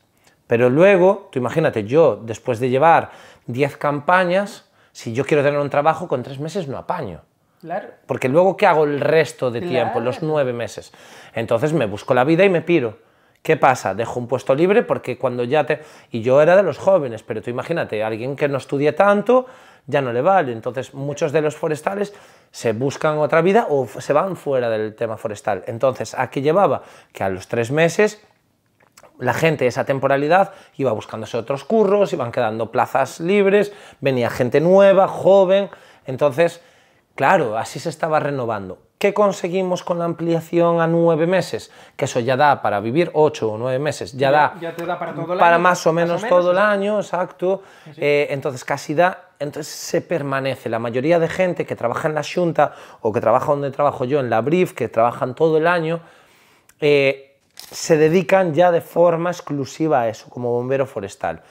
Pero luego, tú imagínate, yo después de llevar 10 campañas, si yo quiero tener un trabajo con 3 meses no apaño. Claro. Porque luego, ¿qué hago el resto de tiempo, los 9 meses? Entonces me busco la vida y me piro. ¿Qué pasa? Dejo un puesto libre porque cuando ya te... Y yo era de los jóvenes, pero tú imagínate, alguien que no estudie tanto ya no le vale. Entonces muchos de los forestales se buscan otra vida o se van fuera del tema forestal. Entonces, ¿a qué llevaba? Que a los 3 meses la gente, esa temporalidad, iba buscándose otros curros, iban quedando plazas libres, venía gente nueva, joven. Entonces, claro, así se estaba renovando. ¿Qué conseguimos con la ampliación a 9 meses? Que eso ya da para vivir 8 o 9 meses, ya te da para todo el para año, más o menos todo el año, exacto. Sí. Entonces casi da, entonces se permanece. La mayoría de gente que trabaja en la Xunta o que trabaja donde trabajo yo, en la BRIF, que trabajan todo el año, se dedican ya de forma exclusiva a eso, como bombero forestal.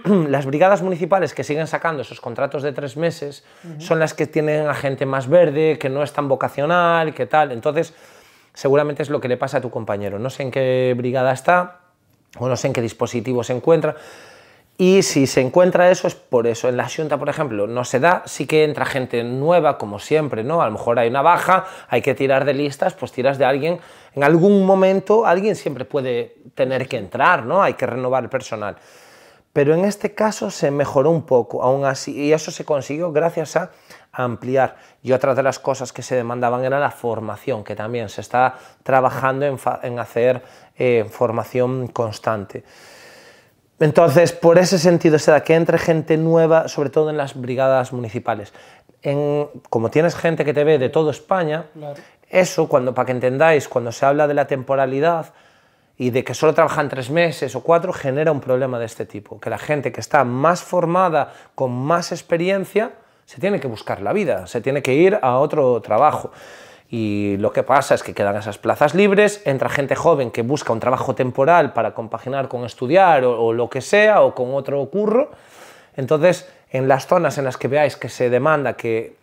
Las brigadas municipales que siguen sacando esos contratos de 3 meses son las que tienen a gente más verde, que no es tan vocacional, que tal. Entonces, seguramente es lo que le pasa a tu compañero. No sé en qué brigada está, o no sé en qué dispositivo se encuentra. Y si se encuentra eso, es por eso. En la Xunta, por ejemplo, no se da, sí que entra gente nueva, como siempre, ¿no? A lo mejor hay una baja, hay que tirar de listas, pues tiras de alguien. En algún momento, alguien siempre puede tener que entrar, ¿no? Hay que renovar el personal. Pero en este caso se mejoró un poco, aún así, y eso se consiguió gracias a ampliar. Y otra de las cosas que se demandaban era la formación, que también se está trabajando en hacer formación constante. Entonces, por ese sentido, se da que entre gente nueva, sobre todo en las brigadas municipales. Como tienes gente que te ve de toda España, claro. Eso, para que entendáis, cuando se habla de la temporalidad, y de que solo trabajan 3 meses o 4, genera un problema de este tipo, que la gente que está más formada, con más experiencia, se tiene que buscar la vida, se tiene que ir a otro trabajo. Y lo que pasa es que quedan esas plazas libres, entra gente joven que busca un trabajo temporal para compaginar con estudiar o lo que sea, o con otro curro. Entonces, en las zonas en las que veáis que se demanda que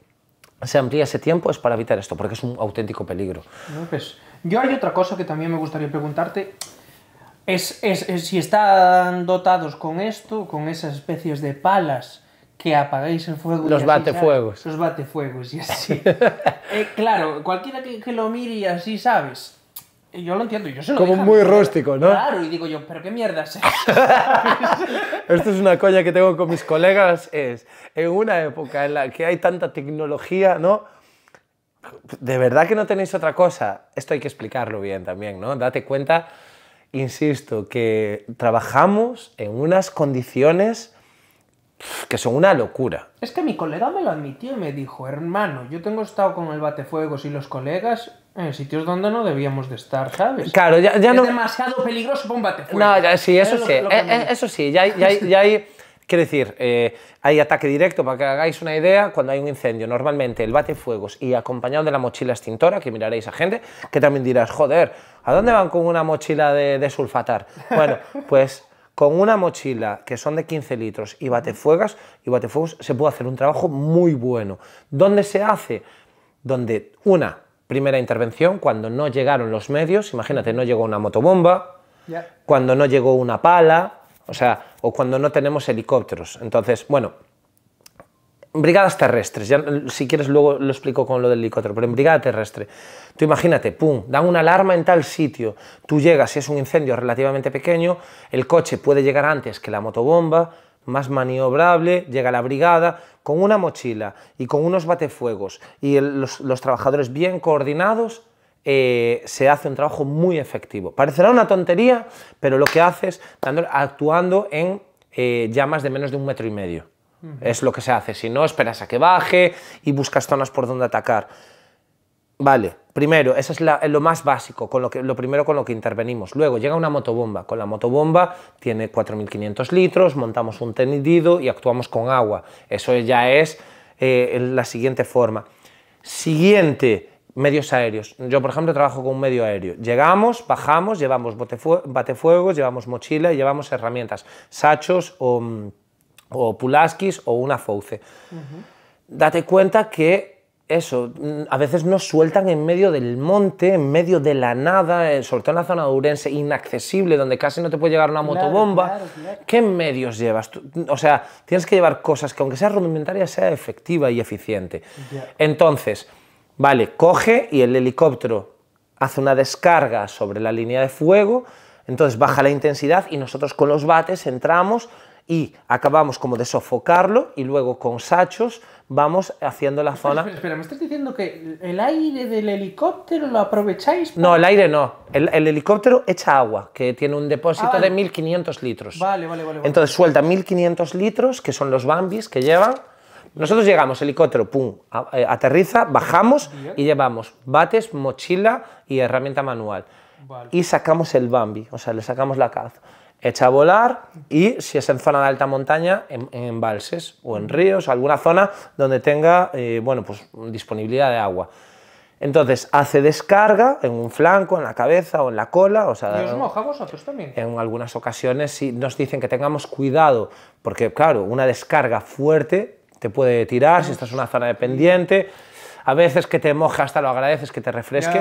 se amplíe ese tiempo, es para evitar esto, porque es un auténtico peligro. No, pues, yo hay otra cosa que también me gustaría preguntarte, es si están dotados con esto, con esas especies de palas que apagáis el fuego. Los batefuegos. Los batefuegos, y así. Claro, cualquiera que lo mire y así, ¿sabes? Yo lo entiendo, yo se lo como dejan, muy rústico, ¿no? Claro, y digo yo, ¿pero qué mierda es eso? Esto es una coña que tengo con mis colegas, es en una época en la que hay tanta tecnología, ¿no? ¿De verdad que no tenéis otra cosa? Esto hay que explicarlo bien también, ¿no? Date cuenta, insisto, que trabajamos en unas condiciones que son una locura. Es que mi colega me lo admitió y me dijo, hermano, yo tengo estado con el batefuegos y los colegas en sitios donde no debíamos de estar, ¿sabes? Claro, ya es no... demasiado peligroso para un batefuegos. No, ya, sí, eso sí, eso sí, ya hay... Quiero decir, hay ataque directo, para que hagáis una idea, cuando hay un incendio, normalmente el batefuegos y acompañado de la mochila extintora, que miraréis a gente, que también dirás, joder, ¿a dónde van con una mochila de sulfatar? Bueno, pues con una mochila que son de 15 litros y batefuegos se puede hacer un trabajo muy bueno. ¿Dónde se hace? Donde una primera intervención, cuando no llegaron los medios, imagínate, no llegó una motobomba, cuando no llegó una pala, o cuando no tenemos helicópteros. Entonces, bueno, brigadas terrestres, ya, si quieres luego lo explico con lo del helicóptero, pero en brigada terrestre, tú imagínate, pum, dan una alarma en tal sitio, tú llegas, si es un incendio relativamente pequeño, el coche puede llegar antes que la motobomba, más maniobrable, llega la brigada, con una mochila y con unos batefuegos y los trabajadores bien coordinados, se hace un trabajo muy efectivo. Parecerá una tontería, pero lo que hace es actuando en llamas de menos de 1,5 metros. Es lo que se hace. Si no, esperas a que baje y buscas zonas por donde atacar. Vale, primero, eso es lo más básico, lo primero con lo que intervenimos. Luego llega una motobomba. Con la motobomba tiene 4.500 litros, montamos un tendido y actuamos con agua. Eso ya es la siguiente forma. Siguiente, medios aéreos. Yo, por ejemplo, trabajo con un medio aéreo. Llegamos, bajamos, llevamos batefuegos, llevamos mochila y llevamos herramientas, sachos o pulaskis o una fauce. Date cuenta que eso, a veces nos sueltan en medio del monte, en medio de la nada, sobre todo en la zona de Ourense, inaccesible, donde casi no te puede llegar una motobomba. Claro. ¿Qué medios llevas? O sea, tienes que llevar cosas que, aunque sea rudimentaria, sea efectiva y eficiente. Entonces, vale, coge y el helicóptero hace una descarga sobre la línea de fuego, entonces baja la intensidad y nosotros con los bates entramos y acabamos como de sofocarlo y luego con sachos vamos haciendo la zona... Espera, ¿me estás diciendo que el aire del helicóptero lo aprovecháis? No, el aire no. El helicóptero echa agua, que tiene un depósito de 1.500 litros. Vale. Entonces suelta 1.500 litros, que son los bambis que llevan. Nosotros llegamos, helicóptero, pum, aterriza, bajamos y llevamos bates, mochila y herramienta manual. Y sacamos el bambi, o sea, le sacamos la caza. Echa a volar y, si es en zona de alta montaña, en embalses o en ríos, alguna zona donde tenga bueno, pues, disponibilidad de agua. Entonces hace descarga en un flanco, en la cabeza o en la cola. O sea, ¿y os moja vosotros también? En algunas ocasiones sí nos dicen que tengamos cuidado, porque claro, una descarga fuerte te puede tirar si estás en una zona de pendiente. A veces que te moja hasta lo agradeces, que te refresque,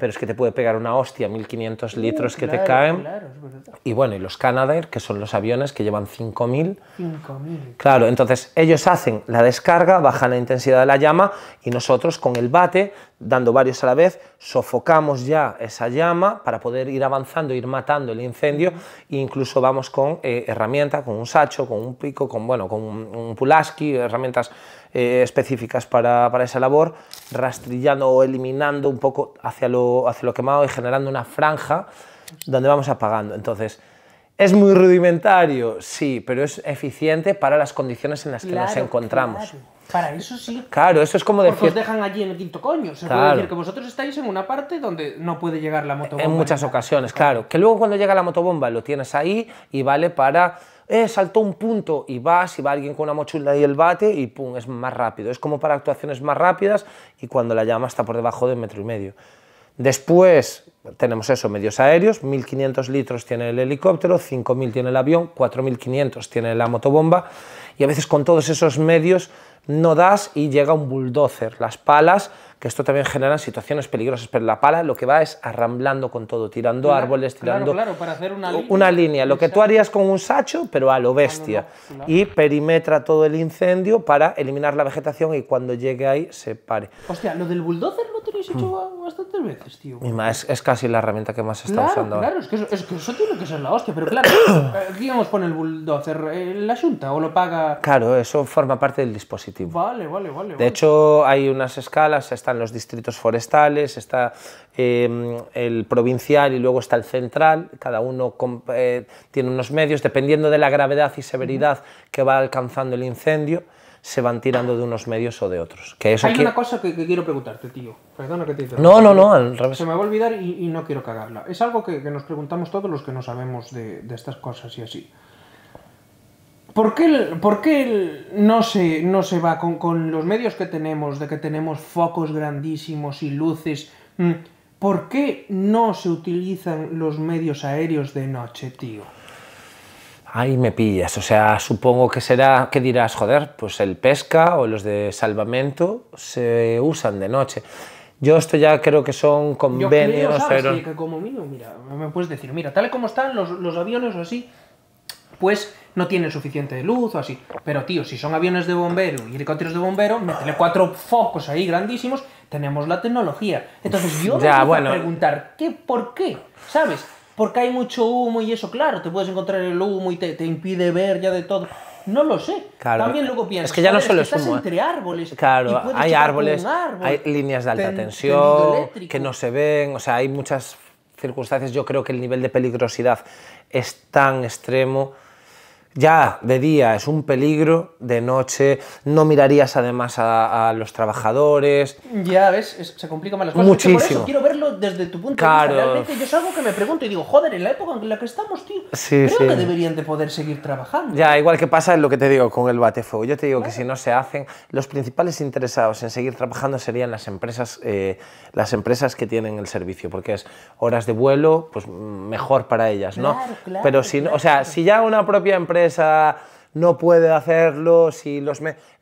pero es que te puede pegar una hostia, 1.500 litros que te caen. Claro, es verdad. Y bueno, y los Canadair, que son los aviones que llevan 5.000. 5.000. Claro, entonces ellos hacen la descarga, bajan la intensidad de la llama y nosotros con el bate, dando varios a la vez, sofocamos ya esa llama para poder ir avanzando, ir matando el incendio e incluso vamos con herramienta, con un sacho, con un pico, con un Pulaski, herramientas específicas para esa labor, rastrillando o eliminando un poco hacia lo quemado y generando una franja donde vamos apagando. Entonces, ¿es muy rudimentario? Sí, pero es eficiente para las condiciones en las que nos encontramos. Claro. Para eso sí. Claro, eso es como decir... Porque os dejan allí en el quinto coño. Se puede decir que vosotros estáis en una parte donde no puede llegar la motobomba. En muchas ocasiones, claro. Que luego cuando llega la motobomba lo tienes ahí y vale para... saltó un punto y vas, y va alguien con una mochila y el bate y pum, es más rápido. Es como para actuaciones más rápidas y cuando la llama está por debajo de 1,5 metros. Después tenemos eso, medios aéreos, 1.500 litros tiene el helicóptero, 5.000 tiene el avión, 4.500 tiene la motobomba y a veces con todos esos medios no das y llega un bulldozer, las palas, que esto también genera situaciones peligrosas, pero la pala lo que va es arramblando con todo, tirando árboles, tirando para hacer una línea, lo que tú harías con un sacho, pero a lo bestia, y perimetra todo el incendio para eliminar la vegetación y cuando llegue ahí se pare. Hostia, lo del bulldozer lo tenéis hecho bastantes veces, tío. Es casi la herramienta que más se está usando ahora. Claro, es que eso tiene que ser la hostia, pero claro, ¿quién os pone el bulldozer? ¿La Xunta o lo paga? Claro, eso forma parte del dispositivo. Vale. De hecho, hay unas escalas, están los distritos forestales, está el provincial y luego está el central, cada uno tiene unos medios, dependiendo de la gravedad y severidad que va alcanzando el incendio, se van tirando de unos medios o de otros. Que eso hay una cosa que quiero preguntarte, tío, perdona que te interrumpa. No, al revés. Se me va a olvidar y no quiero cagarla. Es algo que nos preguntamos todos los que no sabemos de estas cosas y así. ¿Por qué no se va con los medios que tenemos, de que tenemos focos grandísimos y luces? ¿Por qué no se utilizan los medios aéreos de noche, tío? Ahí me pillas, o sea, supongo que será, ¿qué dirás? Joder, pues el pesca o los de salvamento se usan de noche. Yo esto ya creo que son convenios... Yo creo, ¿sabes? Que como mínimo, mira, me puedes decir, mira, tal y como están los aviones o así, pues no tienen suficiente luz o así. Pero, tío, si son aviones de bombero y helicópteros de bombero, métele 4 focos ahí grandísimos, tenemos la tecnología. Entonces yo me voy a preguntar, ¿por qué? ¿Sabes? Porque hay mucho humo y eso, claro, te puedes encontrar el humo y te impide ver ya de todo. No lo sé. Claro. También luego piensas, es que ya no solo es que estás entre árboles. Claro, hay árboles, hay líneas de alta tensión que no se ven, o sea, hay muchas circunstancias. Yo creo que el nivel de peligrosidad es tan extremo. Ya de día es un peligro, de noche no mirarías además a los trabajadores. Ya ves, se complican más las cosas. Muchísimo. Por eso quiero verlo desde tu punto de vista. Realmente yo es algo que me pregunto y digo, joder, en la época en la que estamos, tío, creo que deberían de poder seguir trabajando. Ya, igual que pasa en lo que te digo con el batefuego. Yo te digo que si no se hacen, los principales interesados en seguir trabajando serían las empresas que tienen el servicio, porque es horas de vuelo, pues mejor para ellas, ¿no? Pero si, o sea, si ya una propia empresa no puede hacerlo, si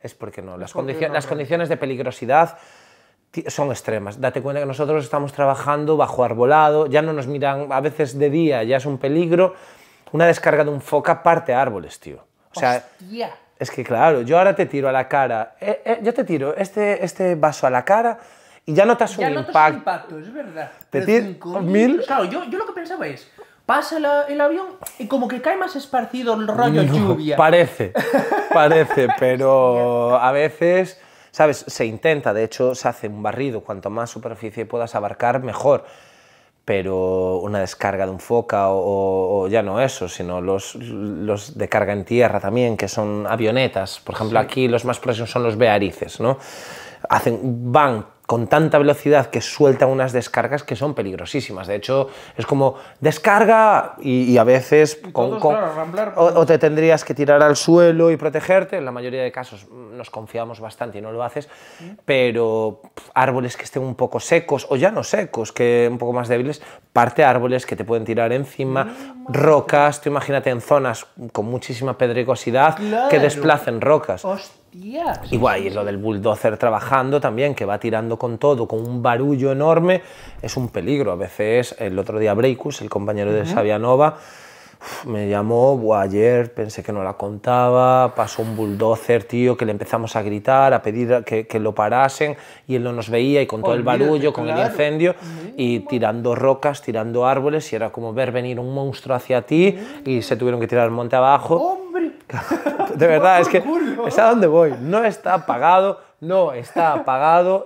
es porque no. Las condiciones de peligrosidad son extremas. Date cuenta que nosotros estamos trabajando bajo arbolado, ya no nos miran, a veces de día ya es un peligro. Una descarga de un foca parte árboles, tío. O sea, ¡Hostia! es que claro, yo ahora te tiro a la cara, yo te tiro este vaso a la cara y ya notas un impacto. Ya notas un impacto, es verdad. Te Pero tiro 5.000... Claro, yo lo que pensaba es, pasa el avión y como que cae más esparcido el rollo lluvia. Parece, pero a veces, ¿sabes? Se intenta, de hecho se hace un barrido, cuanto más superficie puedas abarcar, mejor. Pero una descarga de un foca o ya no eso, sino los de carga en tierra también, que son avionetas. Por ejemplo, aquí los más próximos son los bearices, ¿no? Van con tanta velocidad que sueltan unas descargas que son peligrosísimas. De hecho, es como descarga y a veces o te tendrías que tirar al suelo y protegerte. En la mayoría de casos nos confiamos bastante y no lo haces, pero árboles que estén un poco secos o ya no secos, que un poco más débiles, parte árboles que te pueden tirar encima, rocas, tú imagínate en zonas con muchísima pedregosidad que desplacen rocas. ¡Hostia! Igual, y lo del bulldozer trabajando también, que va tirando con todo, con un barullo enorme, es un peligro. A veces, el otro día Breikus, el compañero de Savianova, me llamó, ayer pensé que no la contaba, pasó un bulldozer, tío, que le empezamos a gritar, a pedir que lo parasen, y él no nos veía, y con todo el barullo, con el incendio, y tirando rocas, tirando árboles, y era como ver venir un monstruo hacia ti, y se tuvieron que tirar el monte abajo. ¡Hombre! De verdad, es que es a donde voy. No está pagado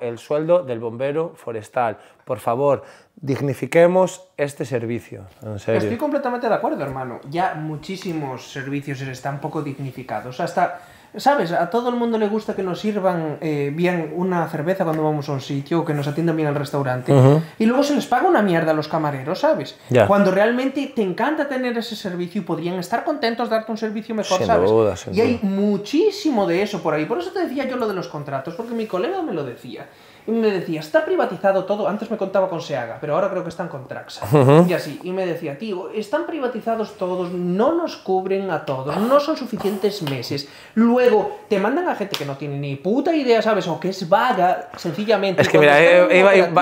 el sueldo del bombero forestal. Por favor, dignifiquemos este servicio. En serio. Estoy completamente de acuerdo, hermano. Ya muchísimos servicios están poco dignificados. Hasta, ¿sabes? A todo el mundo le gusta que nos sirvan bien una cerveza cuando vamos a un sitio o que nos atiendan bien al restaurante. Y luego se les paga una mierda a los camareros, ¿sabes? Cuando realmente te encanta tener ese servicio y podrían estar contentos de darte un servicio mejor, ¿sabes? Sin duda. Y hay muchísimo de eso por ahí. Por eso te decía yo lo de los contratos, porque mi colega me lo decía. Y me decía, está privatizado todo. Antes me contaba con Seaga, pero ahora creo que están con Traxa. Y así. Y me decía, tío, están privatizados todos, no nos cubren a todos, no son suficientes meses. Luego, te mandan a gente que no tiene ni puta idea, ¿sabes? O que es vaga, sencillamente. Es que mira,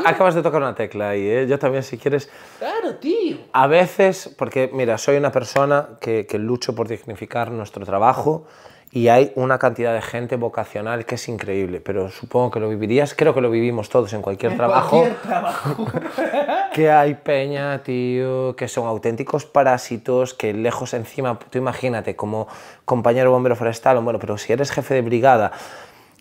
acabas de tocar una tecla ahí, ¿eh? Yo también, si quieres... Claro, tío. A veces, porque mira, soy una persona que lucho por dignificar nuestro trabajo, y hay una cantidad de gente vocacional que es increíble, pero supongo que lo vivirías, creo que lo vivimos todos en cualquier trabajo. Que hay peña, tío, que son auténticos parásitos, que lejos encima, tú imagínate, como compañero bombero forestal, bueno, pero si eres jefe de brigada,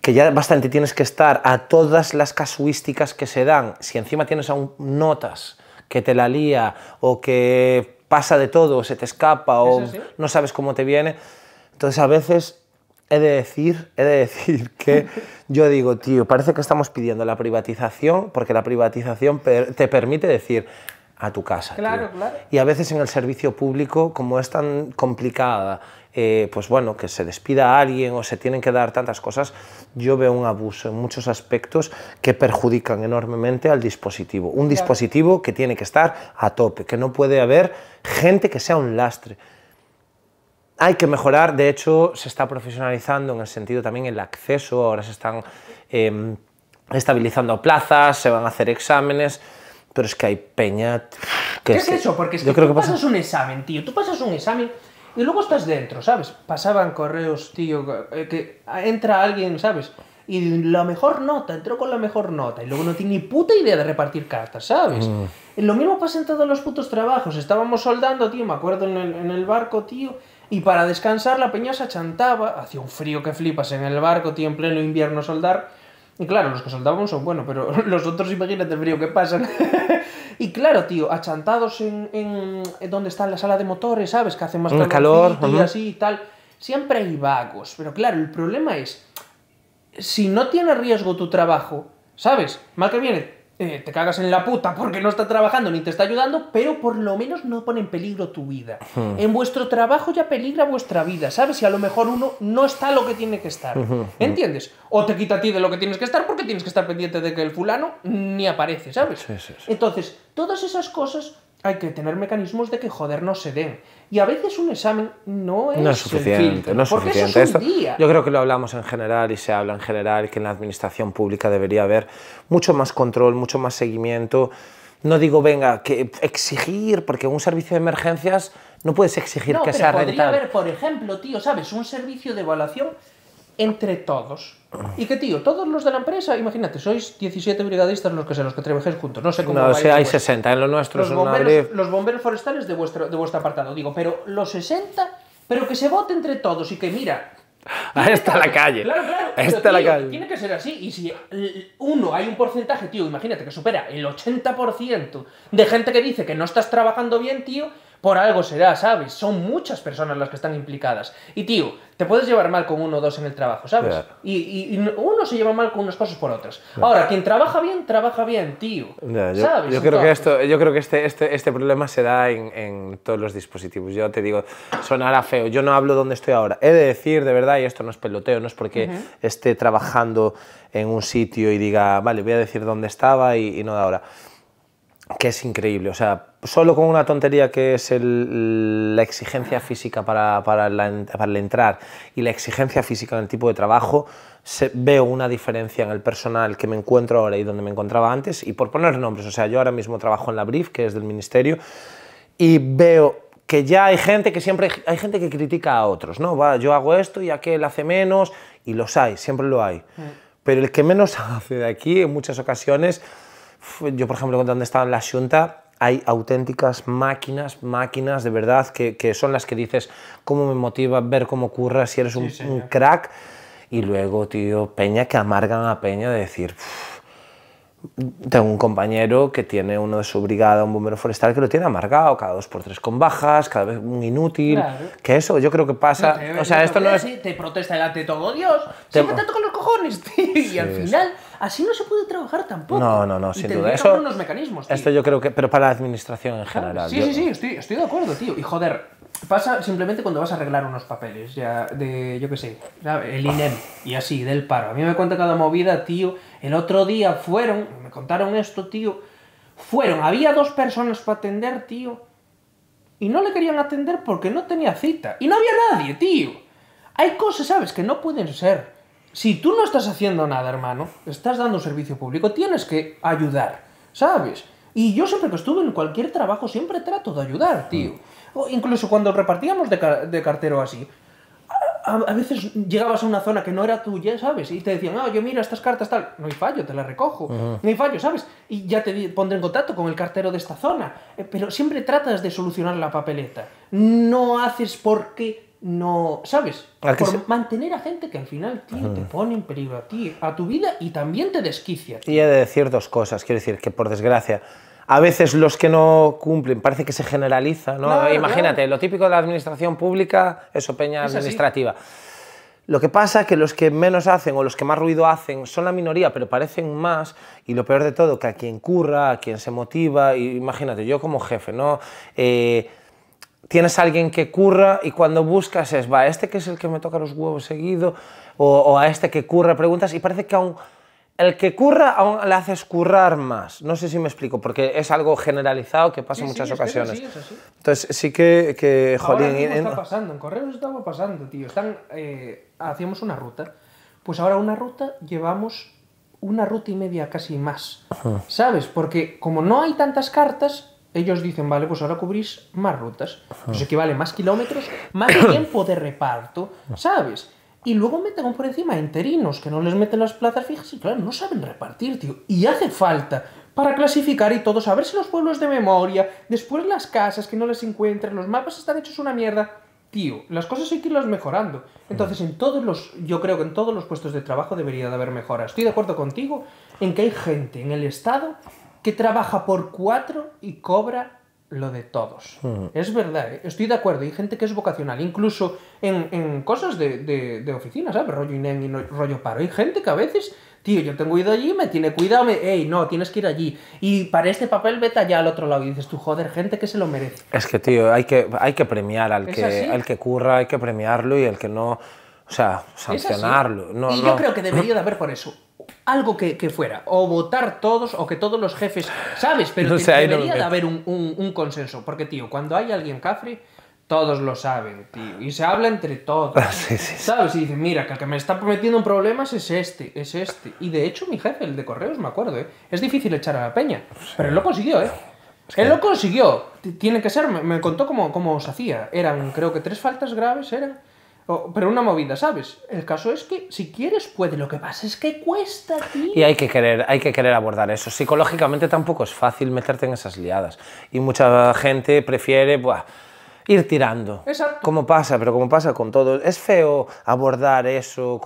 que ya bastante tienes que estar a todas las casuísticas que se dan, si encima tienes aún notas que te la lía, o que pasa de todo, o se te escapa, o no sabes cómo te viene, entonces a veces... He de decir que yo digo, tío, parece que estamos pidiendo la privatización porque la privatización te permite decir a tu casa. Claro, tío. claro. Y a veces en el servicio público, como es tan complicada, pues bueno, que se despida a alguien o se tienen que dar tantas cosas, yo veo un abuso en muchos aspectos que perjudican enormemente al dispositivo. Un dispositivo que tiene que estar a tope, que no puede haber gente que sea un lastre. Hay que mejorar, de hecho se está profesionalizando en el sentido también el acceso, ahora se están estabilizando plazas, se van a hacer exámenes, pero es que hay peña... ¿Qué es eso? Porque es que tú pasas un examen, tío, tú pasas un examen y luego estás dentro, ¿sabes? Pasaban correos, tío, que entra alguien, ¿sabes? Y la mejor nota, entró con la mejor nota y luego no tiene ni puta idea de repartir cartas, ¿sabes? Y lo mismo pasa en todos los putos trabajos, estábamos soldando, tío, me acuerdo en el barco, tío, y para descansar la peña se achantaba, hacía un frío que flipas en el barco, tío, en pleno invierno soldar, y claro, los que soldábamos son buenos, pero los otros imagínate el frío que pasan. Y claro, tío, achantados en donde está la sala de motores, ¿sabes? Que hacen más calor y así y tal, siempre hay vagos, pero claro, el problema es, si no tiene riesgo tu trabajo, ¿sabes? Mal que viene, te cagas en la puta porque no está trabajando ni te está ayudando, pero por lo menos no pone en peligro tu vida. En vuestro trabajo ya peligra vuestra vida, ¿sabes? Y a lo mejor uno no está lo que tiene que estar, ¿entiendes? O te quita a ti de lo que tienes que estar porque tienes que estar pendiente de que el fulano ni aparece, ¿sabes? Sí. Entonces, todas esas cosas hay que tener mecanismos de que, joder, no se den. Y a veces un examen no es suficiente, filtro, no es porque suficiente. eso es un día. Yo creo que lo hablamos en general y se habla en general que en la administración pública debería haber mucho más control, mucho más seguimiento. No digo, venga, que exigir, porque un servicio de emergencias no puedes exigir que sea rentable. Podría haber, por ejemplo, tío, ¿sabes? Un servicio de evaluación entre todos. Y que, tío, todos los de la empresa, imagínate, sois 17 brigadistas los que trabajéis juntos, no sé cómo No, va si hay 60, en lo nuestro los bomberos forestales de vuestro apartado, digo, pero los 60, pero que se vote entre todos y que, mira... Ahí está la calle. Claro, ahí está la calle. Tiene que ser así. Y si hay un porcentaje, tío, imagínate que supera el 80% de gente que dice que no estás trabajando bien, tío, por algo será, ¿sabes? Son muchas personas las que están implicadas. Y, tío, te puedes llevar mal con uno o dos en el trabajo, ¿sabes? Claro. Y uno se lleva mal con unas cosas por otras. Claro. Ahora, quien trabaja bien, tío. ¿Sabes? Yo creo que este problema se da en todos los dispositivos. Yo te digo, sonará feo. Yo no hablo donde estoy ahora. He de decir, de verdad, y esto no es peloteo, no es porque esté trabajando en un sitio y diga, vale, voy a decir dónde estaba y no de ahora. Que es increíble, o sea, solo con una tontería que es la exigencia física para el entrar y la exigencia física en el tipo de trabajo, veo una diferencia en el personal que me encuentro ahora y donde me encontraba antes. Y por poner nombres, o sea, yo ahora mismo trabajo en la Brief, que es del Ministerio, y veo que ya hay gente que siempre hay gente que critica a otros, ¿no? Va, yo hago esto y aquel hace menos, y los hay, siempre lo hay. Pero el que menos hace de aquí, en muchas ocasiones... Yo, por ejemplo, donde estaba en la Xunta, hay auténticas máquinas de verdad, que son las que dices, cómo me motiva ver cómo curras, si eres un crack. Y luego, tío, peña que amargan a peña de decir... Tengo un compañero que tiene uno de su brigada, un bombero forestal, que lo tiene amargado, cada 2 por 3 con bajas, cada vez un inútil. Claro. Que eso yo creo que pasa... No, o sea, esto no es... Te protesta delante de todo Dios, siempre te tocan los cojones, tío. Y al final, así no se puede trabajar tampoco. No, sin duda. Eso, unos mecanismos, tío. Esto yo creo que... Pero para la administración en general. Sí, estoy de acuerdo, tío. Y joder... Pasa simplemente cuando vas a arreglar unos papeles, ya de, yo qué sé, ¿sabes? El INEM y así, del paro. A mí me cuenta cada movida, tío. El otro día me contaron esto, tío. Había 2 personas para atender, tío. Y no le querían atender porque no tenía cita. Y no había nadie, tío. Hay cosas, ¿sabes?, que no pueden ser. Si tú no estás haciendo nada, hermano, estás dando un servicio público, tienes que ayudar, ¿sabes? Y yo siempre que estuve en cualquier trabajo, siempre trato de ayudar, tío. O incluso cuando repartíamos de cartero así, a veces llegabas a una zona que no era tuya, ¿sabes? Y te decían, oye, mira, estas cartas tal, no hay fallo, te las recojo, no hay fallo, ¿sabes? Y ya te pondré en contacto con el cartero de esta zona. Pero siempre tratas de solucionar la papeleta. No haces porque no, ¿sabes? Por mantener a gente que al final, tío, te pone en peligro a ti, a tu vida y también te desquicia. Y he de decir 2 cosas, quiero decir que por desgracia... A veces los que no cumplen, parece que se generaliza, ¿no? Claro, imagínate, lo típico de la administración pública, eso, peña administrativa. Lo que pasa es que los que menos hacen o los que más ruido hacen son la minoría, pero parecen más, y lo peor de todo, que a quien curra, a quien se motiva, y imagínate, yo como jefe, ¿no? Tienes a alguien que curra y cuando buscas es, va, este que es el que me toca los huevos seguido, o a este que curra, preguntas, y parece que aún... El que curra, aún le haces currar más. No sé si me explico, porque es algo generalizado que pasa en muchas ocasiones. Sí, es así. Entonces, sí que jolín... Ahora mismo está pasando, en Correos estaba pasando, tío. Hacíamos una ruta. Pues ahora una ruta, llevamos 1 ruta y media, casi más. ¿Sabes? Porque como no hay tantas cartas, ellos dicen, vale, pues ahora cubrís más rutas. Pues equivale más kilómetros, más tiempo de reparto, ¿sabes? Y luego meten por encima interinos que no les meten las plazas fijas y claro, no saben repartir, tío. Y hace falta para clasificar y todo, saberse los pueblos de memoria, después las casas que no les encuentran, los mapas están hechos una mierda. Tío, las cosas hay que irlas mejorando. Entonces, yo creo que en todos los puestos de trabajo debería de haber mejoras. Estoy de acuerdo contigo en que hay gente en el Estado que trabaja por 4 y cobra lo de todos. Es verdad, ¿eh? Estoy de acuerdo. Hay gente que es vocacional, incluso en cosas de oficina, ¿sabes? Rollo INEM y rollo paro. Hay gente que a veces, tío, yo tengo ido allí, me tiene cuidado, ey, no, tienes que ir allí. Y para este papel vete allá al otro lado. Y dices tú, joder, gente que se lo merece. Es que, tío, hay que premiar al que curra, hay que premiarlo y el que no, o sea, sancionarlo. Yo creo que debería de haber por eso algo que fuera, o votar todos, o que todos los jefes, ¿sabes? Pero No sé, debería de haber un consenso, porque, tío, cuando hay alguien cafre, todos lo saben, tío, y se habla entre todos, Sí. ¿sabes? Y dicen, mira, que el que me está metiendo en problemas es este, y de hecho mi jefe, el de correos, me acuerdo, es difícil echar a la peña, pero él lo consiguió, él lo consiguió, tiene que ser, me contó cómo os hacía, eran, creo que 3 faltas graves eran, pero una movida, ¿sabes? El caso es que si quieres puede, lo que pasa es que cuesta, tío. Y hay que querer abordar eso. Psicológicamente tampoco es fácil meterte en esas liadas. Y mucha gente prefiere ir tirando. Exacto. Como pasa con todo. Es feo abordar eso,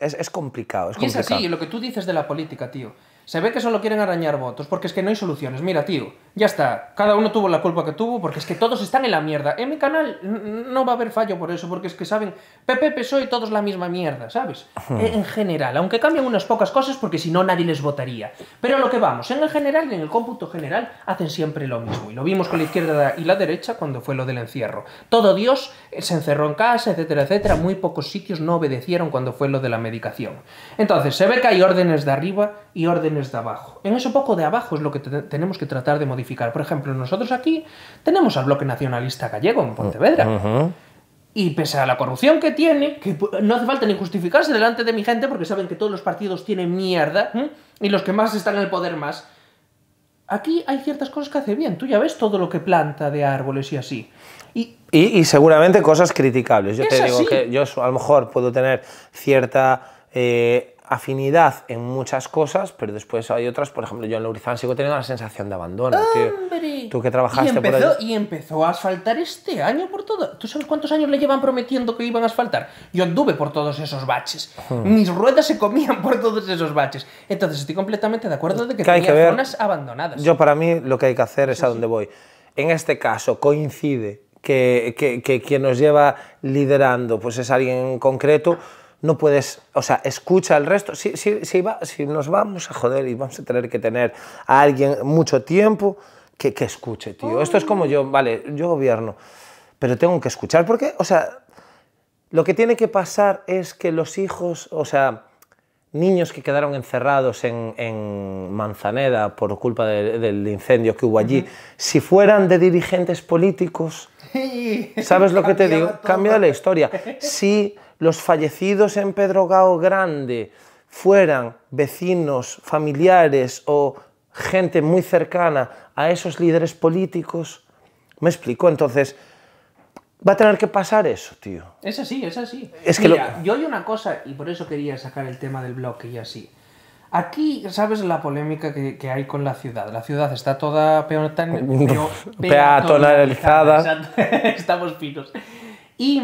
es complicado. Y es así, lo que tú dices de la política, tío. Se ve que solo quieren arañar votos, porque es que no hay soluciones. Mira, tío, ya está. Cada uno tuvo la culpa que tuvo, porque es que todos están en la mierda. En mi canal no va a haber fallo por eso, porque es que saben, PP, PSOE, todos la misma mierda, ¿sabes? En general, aunque cambian unas pocas cosas, porque si no nadie les votaría. Pero a lo que vamos, en el general, en el cómputo general, hacen siempre lo mismo. Y lo vimos con la izquierda y la derecha cuando fue lo del encierro. Todo Dios se encerró en casa, etcétera, etcétera. Muy pocos sitios no obedecieron cuando fue lo de la medicación. Entonces, se ve que hay órdenes de arriba y órdenes de abajo. En eso poco de abajo es lo que tenemos que tratar de modificar. Por ejemplo, nosotros aquí tenemos al Bloque Nacionalista Gallego en Pontevedra. Y pese a la corrupción que tiene, que no hace falta ni justificarse delante de mi gente porque saben que todos los partidos tienen mierda y los que más están en el poder más. Aquí hay ciertas cosas que hace bien. Tú ya ves todo lo que planta de árboles y así. Y seguramente cosas criticables. Yo te digo así. que yo a lo mejor puedo tener cierta afinidad en muchas cosas, pero después hay otras, por ejemplo, yo en Lourizán sigo teniendo la sensación de abandono, tío. Tú que trabajaste por allí. Y empezó a asfaltar este año por todo. ¿Tú sabes cuántos años le llevan prometiendo que iban a asfaltar? Yo anduve por todos esos baches. Mis ruedas se comían por todos esos baches. Entonces estoy completamente de acuerdo de que tenía zonas abandonadas. Yo para mí lo que hay que hacer es a donde voy. En este caso coincide que quien nos lleva liderando pues es alguien en concreto. No puedes, o sea, escucha al resto. Si nos vamos a joder y vamos a tener que tener a alguien mucho tiempo que escuche, tío. Esto es como yo, vale, yo gobierno, pero tengo que escuchar porque, o sea, lo que tiene que pasar es que los hijos, o sea, niños que quedaron encerrados en Manzaneda por culpa del incendio que hubo allí, si fueran de dirigentes políticos, ¿sabes lo que te digo? Cambia la historia. Si los fallecidos en Pedrogao Grande fueran vecinos, familiares o gente muy cercana a esos líderes políticos, ¿me explico? Entonces, va a tener que pasar eso, tío. Es así, es así. Es que mira, yo hay una cosa, y por eso quería sacar el tema del bloque y así. Aquí, ¿sabes la polémica que hay con la ciudad? La ciudad está toda peatonalizada. Estamos finos. Y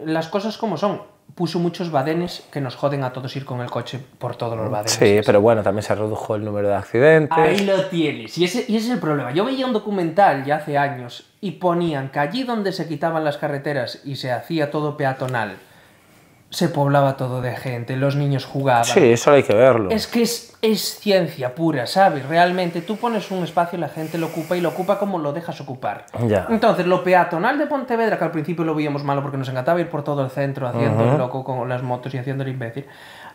las cosas como son. Puso muchos badenes que nos joden a todos ir con el coche por todos los badenes. Sí, pero bueno, también se redujo el número de accidentes. Ahí lo tienes. Y ese es el problema. Yo veía un documental ya hace años y ponían que allí donde se quitaban las carreteras y se hacía todo peatonal, se poblaba todo de gente, los niños jugaban. Sí, eso hay que verlo. Es que es ciencia pura, ¿sabes? Realmente tú pones un espacio y la gente lo ocupa y lo ocupa como lo dejas ocupar. Ya. Entonces, lo peatonal de Pontevedra, que al principio lo veíamos malo porque nos encantaba ir por todo el centro haciendo el loco con las motos y haciendo el imbécil,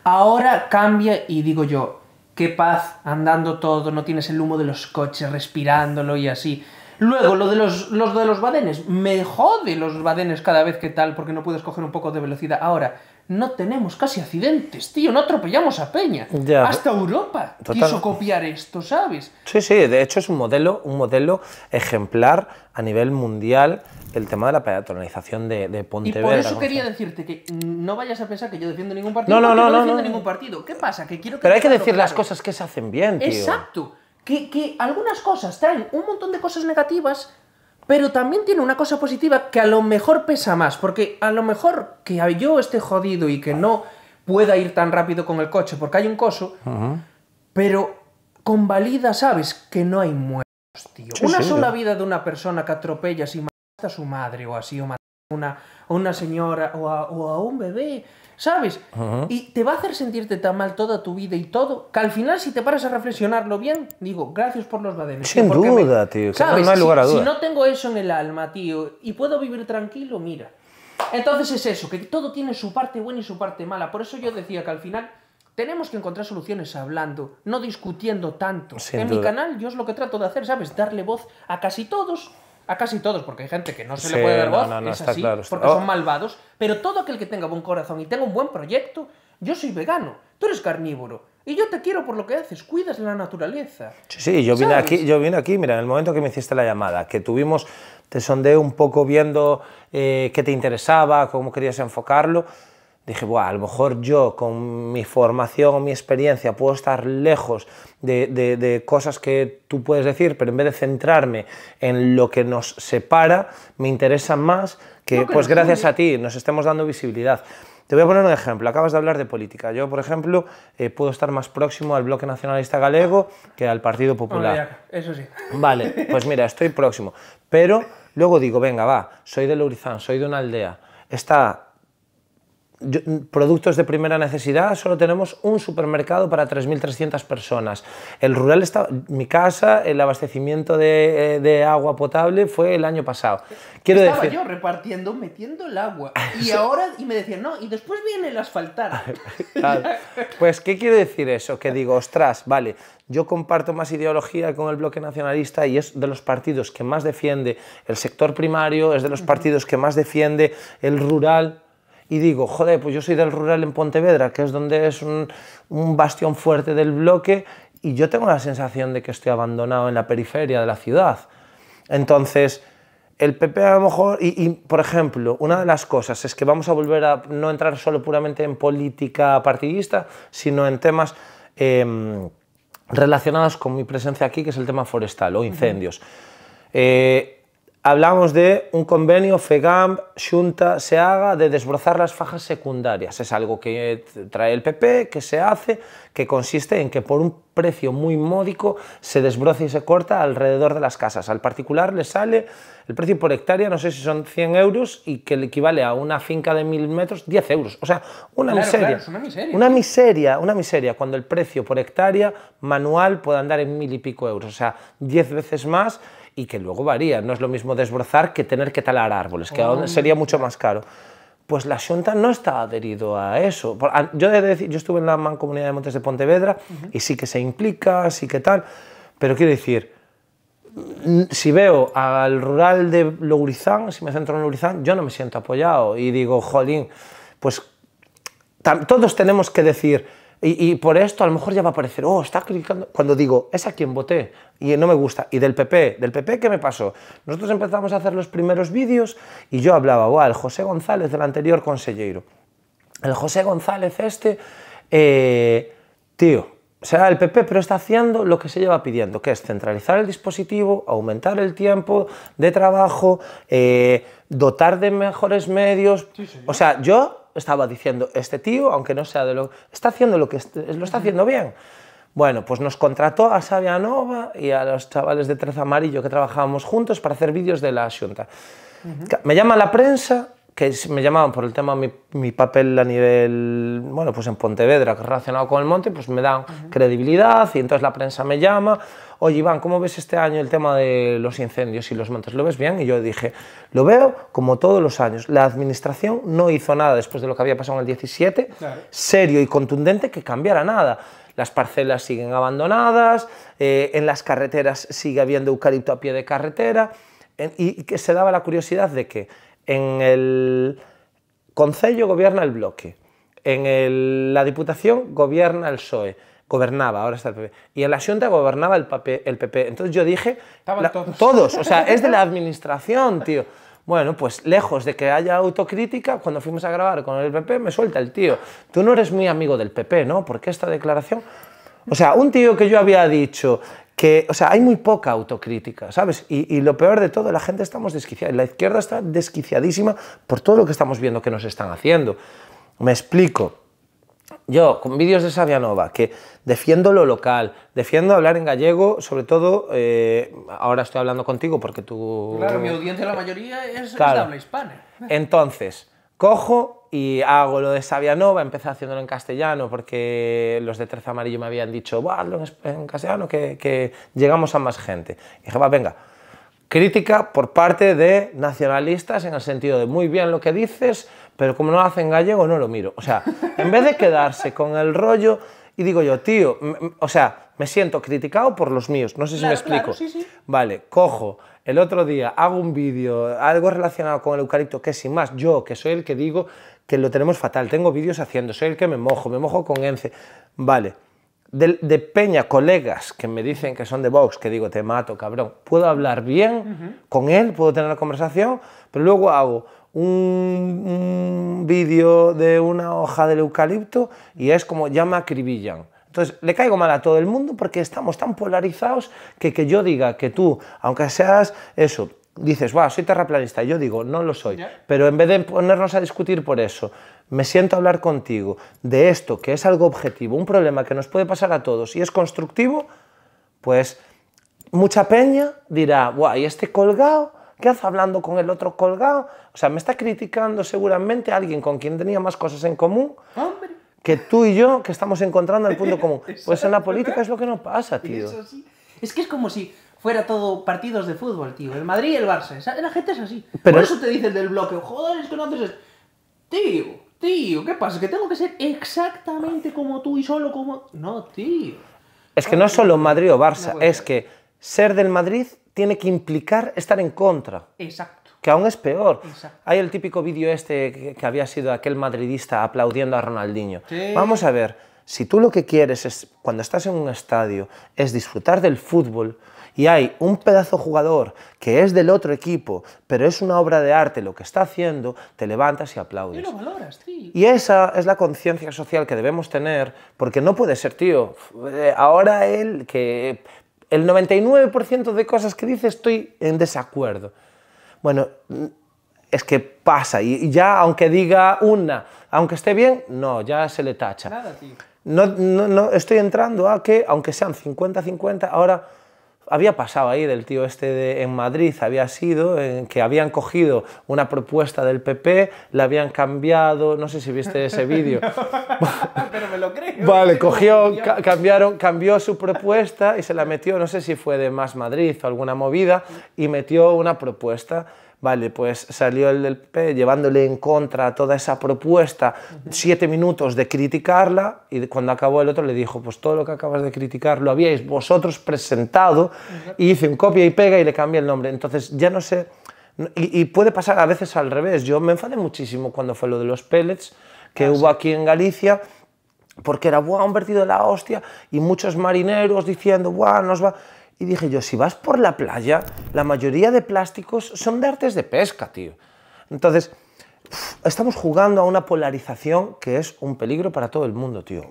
ahora cambia y digo yo, qué paz, andando todo, no tienes el humo de los coches respirándolo y así. Luego, lo de los badenes, me jode los badenes cada vez que tal, porque no puedes coger un poco de velocidad. Ahora, no tenemos casi accidentes, tío, no atropellamos a peña. Ya, hasta Europa quiso copiar esto, ¿sabes? Sí, de hecho es un modelo ejemplar a nivel mundial el tema de la peatonalización de Pontevedra. Y por eso quería decirte que no vayas a pensar que yo defiendo ningún partido, no defiendo ningún partido. ¿Qué pasa? Que quiero que pero hay que decir las cosas que se hacen bien, tío. Exacto. Que algunas cosas traen un montón de cosas negativas, pero también tiene una cosa positiva que a lo mejor pesa más, porque a lo mejor que yo esté jodido y que no pueda ir tan rápido con el coche porque hay un coso, pero convalida, ¿sabes? Que no hay muertos, tío. Sí, una sola vida de una persona que atropella si mata a su madre o así, o mata a una señora o a un bebé, ¿sabes? Y te va a hacer sentirte tan mal toda tu vida y todo, que al final si te paras a reflexionarlo bien, digo, gracias por los badenes. Sin duda, tío, ¿sabes? No hay lugar a duda. Si no tengo eso en el alma, tío, y puedo vivir tranquilo, mira. Entonces es eso, que todo tiene su parte buena y su parte mala. Por eso yo decía que al final Tenemos que encontrar soluciones hablando, no discutiendo tanto. Sin en duda. mi canal yo es lo que trato de hacer, ¿sabes? Darle voz a casi todos, porque hay gente que no se Sí, le puede dar voz, no, es está así, claro, porque son malvados, pero todo aquel que tenga buen corazón y tenga un buen proyecto, yo soy vegano, tú eres carnívoro, y yo te quiero por lo que haces, cuidas la naturaleza. Sí, yo vine aquí, mira, en el momento que me hiciste la llamada, que tuvimos, te sondeé un poco viendo qué te interesaba, cómo querías enfocarlo, dije, buah, a lo mejor yo con mi formación o mi experiencia puedo estar lejos de cosas que tú puedes decir, pero en vez de centrarme en lo que nos separa, me interesa más que pues gracias a ti nos estemos dando visibilidad. Te voy a poner un ejemplo, acabas de hablar de política. Yo, por ejemplo, puedo estar más próximo al Bloque Nacionalista Galego que al Partido Popular. Eso sí. Vale, pues mira, estoy próximo. Pero luego digo, venga, va, soy de Lourizán, soy de una aldea. Productos de primera necesidad, solo tenemos un supermercado para 3.300 personas. El rural está, mi casa, el abastecimiento de agua potable fue el año pasado. Estaba yo repartiendo, metiendo el agua. Y ahora, y me decían, no, y después viene el asfaltar. Claro. Pues, ¿qué quiere decir eso? Que digo, ostras, vale, yo comparto más ideología con el Bloque Nacionalista y es de los partidos que más defiende el sector primario, es de los partidos que más defiende el rural. Y digo, joder, pues yo soy del rural en Pontevedra, que es donde es un bastión fuerte del bloque, y yo tengo la sensación de que estoy abandonado en la periferia de la ciudad. Entonces, el PP a lo mejor, por ejemplo, una de las cosas es que vamos a volver a no entrar solo puramente en política partidista, sino en temas relacionados con mi presencia aquí, que es el tema forestal o incendios. Hablamos de un convenio FEGAMP, Xunta, SEAGA, de desbrozar las fajas secundarias. Es algo que trae el PP, que se hace, que consiste en que por un precio muy módico se desbroza y se corta alrededor de las casas. Al particular le sale el precio por hectárea, no sé si son 100 euros, y que le equivale a una finca de 1000 metros, 10 euros. O sea, una miseria. Claro, es una miseria. Una miseria, cuando el precio por hectárea manual puede andar en 1000 y pico euros. O sea, 10 veces más, y que luego varía. No es lo mismo desbrozar que tener que talar árboles, que sería mucho más caro. Pues la Xunta no está adherido a eso. Yo he de decir, yo estuve en la Mancomunidad de Montes de Pontevedra y sí que se implica, sí que tal, pero quiero decir, si veo al rural de Lourizán, si me centro en Lourizán, yo no me siento apoyado y digo, jolín, pues todos tenemos que decir, y por esto a lo mejor ya va a aparecer, oh, está criticando, cuando digo, es a quien voté y no me gusta, y del PP, ¿qué me pasó? Nosotros empezamos a hacer los primeros vídeos y yo hablaba, wow, el José González del anterior consellero, el José González tío, será el PP, pero está haciendo lo que se lleva pidiendo, que es centralizar el dispositivo, aumentar el tiempo de trabajo, dotar de mejores medios, o sea, yo estaba diciendo, este tío, aunque no sea de lo... está haciendo lo que lo está haciendo bien. Bueno, pues nos contrató a Xavi Nova y a los chavales de Treza Amarillo que trabajábamos juntos para hacer vídeos de la Xunta. Me llama la prensa, que me llamaban por el tema mi papel a nivel, bueno, pues en Pontevedra, que es relacionado con el monte, pues me dan credibilidad y entonces la prensa me llama, oye Iván, ¿cómo ves este año el tema de los incendios y los montes? ¿Lo ves bien? Y yo dije, lo veo como todos los años. La administración no hizo nada después de lo que había pasado en el 17, serio y contundente, que cambiara nada. Las parcelas siguen abandonadas, en las carreteras sigue habiendo eucalipto a pie de carretera, y que se daba la curiosidad de que en el Concello gobierna el Bloque, en la Diputación gobierna el PSOE, gobernaba, ahora está el PP, y en la Xunta gobernaba el PP. Entonces yo dije, todos, o sea, es de la administración, tío. Bueno, pues lejos de que haya autocrítica, cuando fuimos a grabar con el PP, me suelta el tío, tú no eres muy amigo del PP, ¿no? Porque esta declaración... O sea, un tío que yo había dicho que... O sea, hay muy poca autocrítica, ¿sabes? Y lo peor de todo, la gente estamos desquiciada. La izquierda está desquiciadísima por todo lo que estamos viendo que nos están haciendo. Me explico. Yo, con vídeos de Xavi Nova, que defiendo lo local, defiendo hablar en gallego, sobre todo, ahora estoy hablando contigo porque tú... Claro, mi audiencia, la mayoría es de habla hispana. Entonces, cojo y hago lo de Xavi Nova, empecé haciéndolo en castellano porque los de Treza Amarillo me habían dicho, hazlo en castellano que llegamos a más gente. Y dije, va, venga. crítica por parte de nacionalistas en el sentido de muy bien lo que dices, pero como no lo hacen gallego no lo miro. O sea, en vez de quedarse con el rollo, y digo yo, tío, o sea, me siento criticado por los míos, no sé si me explico. Claro, sí, sí. Vale, cojo, el otro día hago un vídeo, algo relacionado con el eucalipto, que sin más, yo, que soy el que digo que lo tenemos fatal, tengo vídeos haciendo, soy el que me mojo con ENCE, vale. De peña, colegas que me dicen que son de Vox, que digo, te mato, cabrón. Puedo hablar bien con él, puedo tener una conversación, pero luego hago un vídeo de una hoja del eucalipto y es como ya me acribillan. Entonces, le caigo mal a todo el mundo porque estamos tan polarizados que yo diga que tú, aunque seas eso, dices, va, soy terraplanista, y yo digo, no lo soy, pero en vez de ponernos a discutir por eso, me siento a hablar contigo de esto, que es algo objetivo, un problema que nos puede pasar a todos y es constructivo, pues mucha peña dirá, guau, ¿y este colgado? ¿Qué hace hablando con el otro colgado? O sea, me está criticando seguramente alguien con quien tenía más cosas en común que tú y yo, que estamos encontrando el punto común. Pues en la política es lo que no pasa, tío. Eso sí. Es que es como si fuera todo partidos de fútbol, tío. El Madrid y el Barça. La gente es así. Pero por eso te dicen del bloque, joder, es que no haces eso. Tío, ¿qué pasa? ¿Que tengo que ser exactamente como tú y solo como...? No, tío. Es que no es solo Madrid o Barça, es que ser del Madrid tiene que implicar estar en contra. Exacto. Que aún es peor. Exacto. Hay el típico vídeo este que había sido aquel madridista aplaudiendo a Ronaldinho. Sí. Vamos a ver, si tú lo que quieres es, cuando estás en un estadio, es disfrutar del fútbol y hay un pedazo jugador que es del otro equipo, pero es una obra de arte lo que está haciendo, te levantas y aplaudes. Y lo valoras, tío. Y esa es la conciencia social que debemos tener, porque no puede ser, tío, ahora el 99% de cosas que dice estoy en desacuerdo. Bueno, es que pasa, y ya aunque diga una, aunque esté bien, no, ya se le tacha. Nada, tío. No estoy entrando a que, aunque sean 50-50, ahora había pasado ahí del tío este en Madrid, había sido que habían cogido una propuesta del PP, la habían cambiado, no sé si viste ese vídeo. Pero me lo creo. Vale, cambió su propuesta y se la metió, no sé si fue de Más Madrid o alguna movida, y metió una propuesta. Vale, pues salió el del PP llevándole en contra a toda esa propuesta, 7 minutos de criticarla, y cuando acabó el otro le dijo, pues todo lo que acabas de criticar lo habíais vosotros presentado, y hice un copia y pega y le cambié el nombre. Entonces ya no sé, y puede pasar a veces al revés. Yo me enfadé muchísimo cuando fue lo de los pellets que hubo aquí en Galicia, porque era, ¡buah, un vertido de la hostia! Y muchos marineros diciendo, ¡buah, nos va! Y dije yo, si vas por la playa, la mayoría de plásticos son de artes de pesca, tío. Entonces, estamos jugando a una polarización que es un peligro para todo el mundo, tío.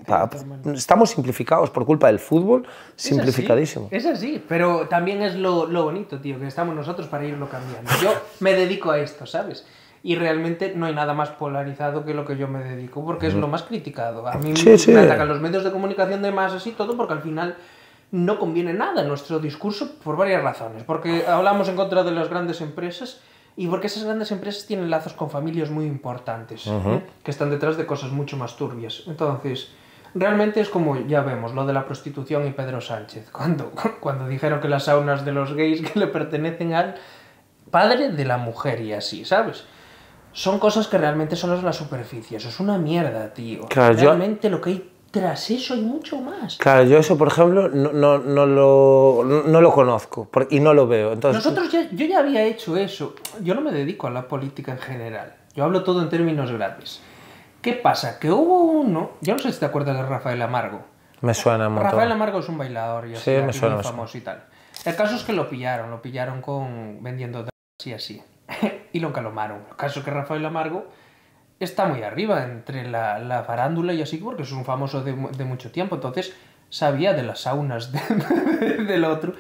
Estamos simplificados por culpa del fútbol, simplificadísimo. Es así, pero también es lo bonito, tío, que estamos nosotros para irlo cambiando. Yo me dedico a esto, ¿sabes? Y realmente no hay nada más polarizado que lo que yo me dedico, porque es lo más criticado. A mí me atacan los medios de comunicación de masas y todo, porque al final no conviene nada nuestro discurso por varias razones. Porque hablamos en contra de las grandes empresas y porque esas grandes empresas tienen lazos con familias muy importantes, que están detrás de cosas mucho más turbias. Entonces, realmente es como, ya vemos, lo de la prostitución y Pedro Sánchez. Cuando dijeron que las saunas de los gays que le pertenecen al padre de la mujer y así, ¿sabes? Son cosas que realmente solo es la superficie. Eso es una mierda, tío. Claro, realmente lo que hay tras eso hay mucho más. Claro, yo eso, por ejemplo, no lo conozco y no lo veo. Entonces, yo ya había hecho eso. Yo no me dedico a la política en general. Yo hablo todo en términos grandes. ¿Qué pasa? Que hubo uno... Yo no sé si te acuerdas de Rafael Amargo. Me suena un montón. Rafael Amargo es un bailador y así, sí, me suena, muy famoso y tal. El caso es que lo pillaron con vendiendo drogas y así. Y lo encalomaron. El caso es que Rafael Amargo está muy arriba entre la farándula y así, porque es un famoso de mucho tiempo, entonces sabía de las saunas del otro.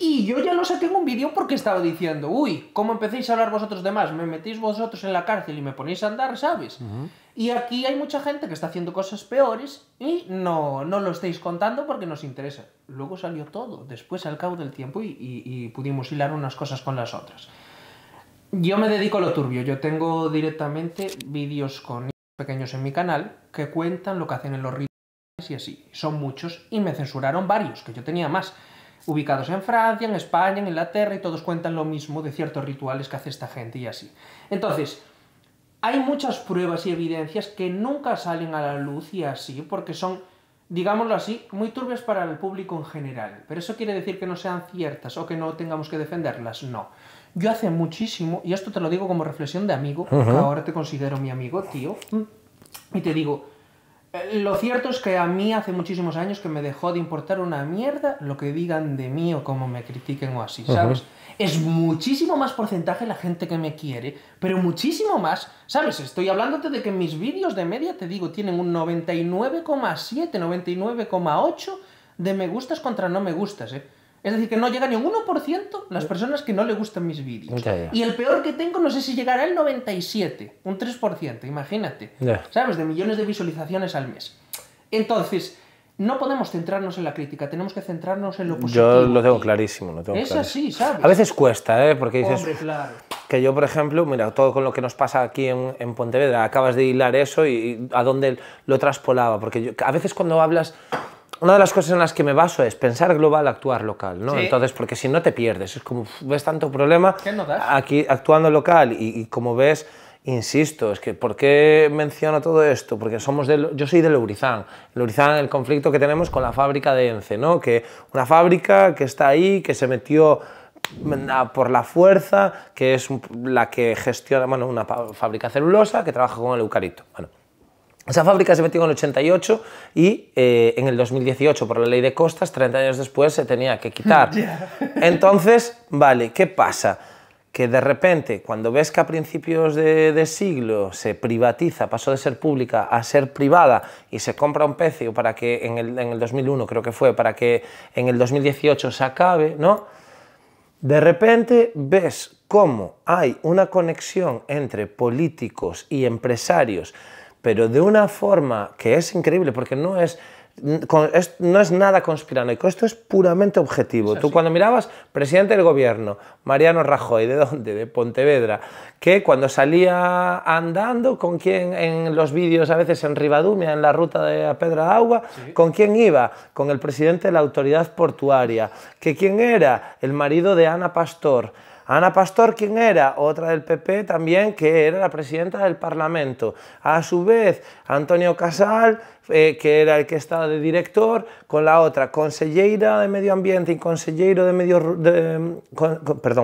Y yo ya lo saqué en un vídeo porque estaba diciendo, uy, ¿cómo empecéis a hablar vosotros de más? Me metéis vosotros en la cárcel y me ponéis a andar, ¿sabes? Y aquí hay mucha gente que está haciendo cosas peores y no lo estáis contando porque nos interesa. Luego salió todo, después al cabo del tiempo y pudimos hilar unas cosas con las otras. Yo me dedico a lo turbio. Yo tengo directamente vídeos con niños pequeños en mi canal que cuentan lo que hacen en los rituales y así. Son muchos y me censuraron varios, que yo tenía más. ubicados en Francia, en España, en Inglaterra, y todos cuentan lo mismo de ciertos rituales que hace esta gente y así. Entonces, hay muchas pruebas y evidencias que nunca salen a la luz y así, porque son, digámoslo así, muy turbias para el público en general. Pero eso quiere decir que no sean ciertas o que no tengamos que defenderlas, no. Yo hace muchísimo, y esto te lo digo como reflexión de amigo, que ahora te considero mi amigo, tío, y te digo, lo cierto es que a mí hace muchísimos años que me dejó de importar una mierda lo que digan de mí o cómo me critiquen o así, ¿sabes? Es muchísimo más porcentaje la gente que me quiere, pero muchísimo más, ¿sabes? Estoy hablándote de que mis vídeos de media, te digo, tienen un 99,7, 99,8 de me gustas contra no me gustas, ¿eh? Es decir, que no llega ni un 1% las personas que no le gustan mis vídeos. Ya. Y el peor que tengo, no sé si llegará al 97, un 3%, imagínate. Ya. ¿Sabes? De millones de visualizaciones al mes. Entonces, no podemos centrarnos en la crítica, tenemos que centrarnos en lo positivo. Yo lo tengo clarísimo, lo tengo Es clarísimo. así, ¿sabes? A veces cuesta, ¿eh? Porque dices... Hombre, claro. Que yo, por ejemplo, mira, todo con lo que nos pasa aquí en Pontevedra, acabas de hilar eso y a dónde lo traspolaba. Porque yo, a veces cuando hablas... Una de las cosas en las que me baso es pensar global, actuar local, ¿no? Sí. Entonces, porque si no te pierdes, es como, ves tanto problema ¿Qué no das? aquí actuando local y como ves, insisto, es que ¿por qué menciono todo esto? Porque yo soy de Lourizán, el conflicto que tenemos con la fábrica de Ence, ¿no? Que una fábrica que está ahí, que se metió por la fuerza, que es la que gestiona, bueno, una fábrica celulosa que trabaja con el eucalipto. Bueno, esa fábrica se metió en el 88 y en el 2018, por la ley de costas, 30 años después se tenía que quitar. Entonces, vale, ¿qué pasa? Que de repente, cuando ves que a principios de siglo se privatiza, pasó de ser pública a ser privada y se compra un pecio para que en el 2001, creo que fue, para que en el 2018 se acabe, ¿no? De repente ves cómo hay una conexión entre políticos y empresarios, pero de una forma que es increíble, porque no es nada conspiranoico, esto es puramente objetivo. Tú cuando mirabas, presidente del gobierno, Mariano Rajoy, ¿de dónde? De Pontevedra, que cuando salía andando, ¿con quién en los vídeos a veces en Ribadumia, en la ruta de Pedra Agua? Sí. ¿Con quién iba? Con el presidente de la autoridad portuaria. ¿Que quién era? El marido de Ana Pastor. Ana Pastor, ¿quién era? Otra del PP también, que era la presidenta del Parlamento. A su vez, Antonio Casal, que era el que estaba de director, con la otra, consellera de Medio Ambiente y consellero de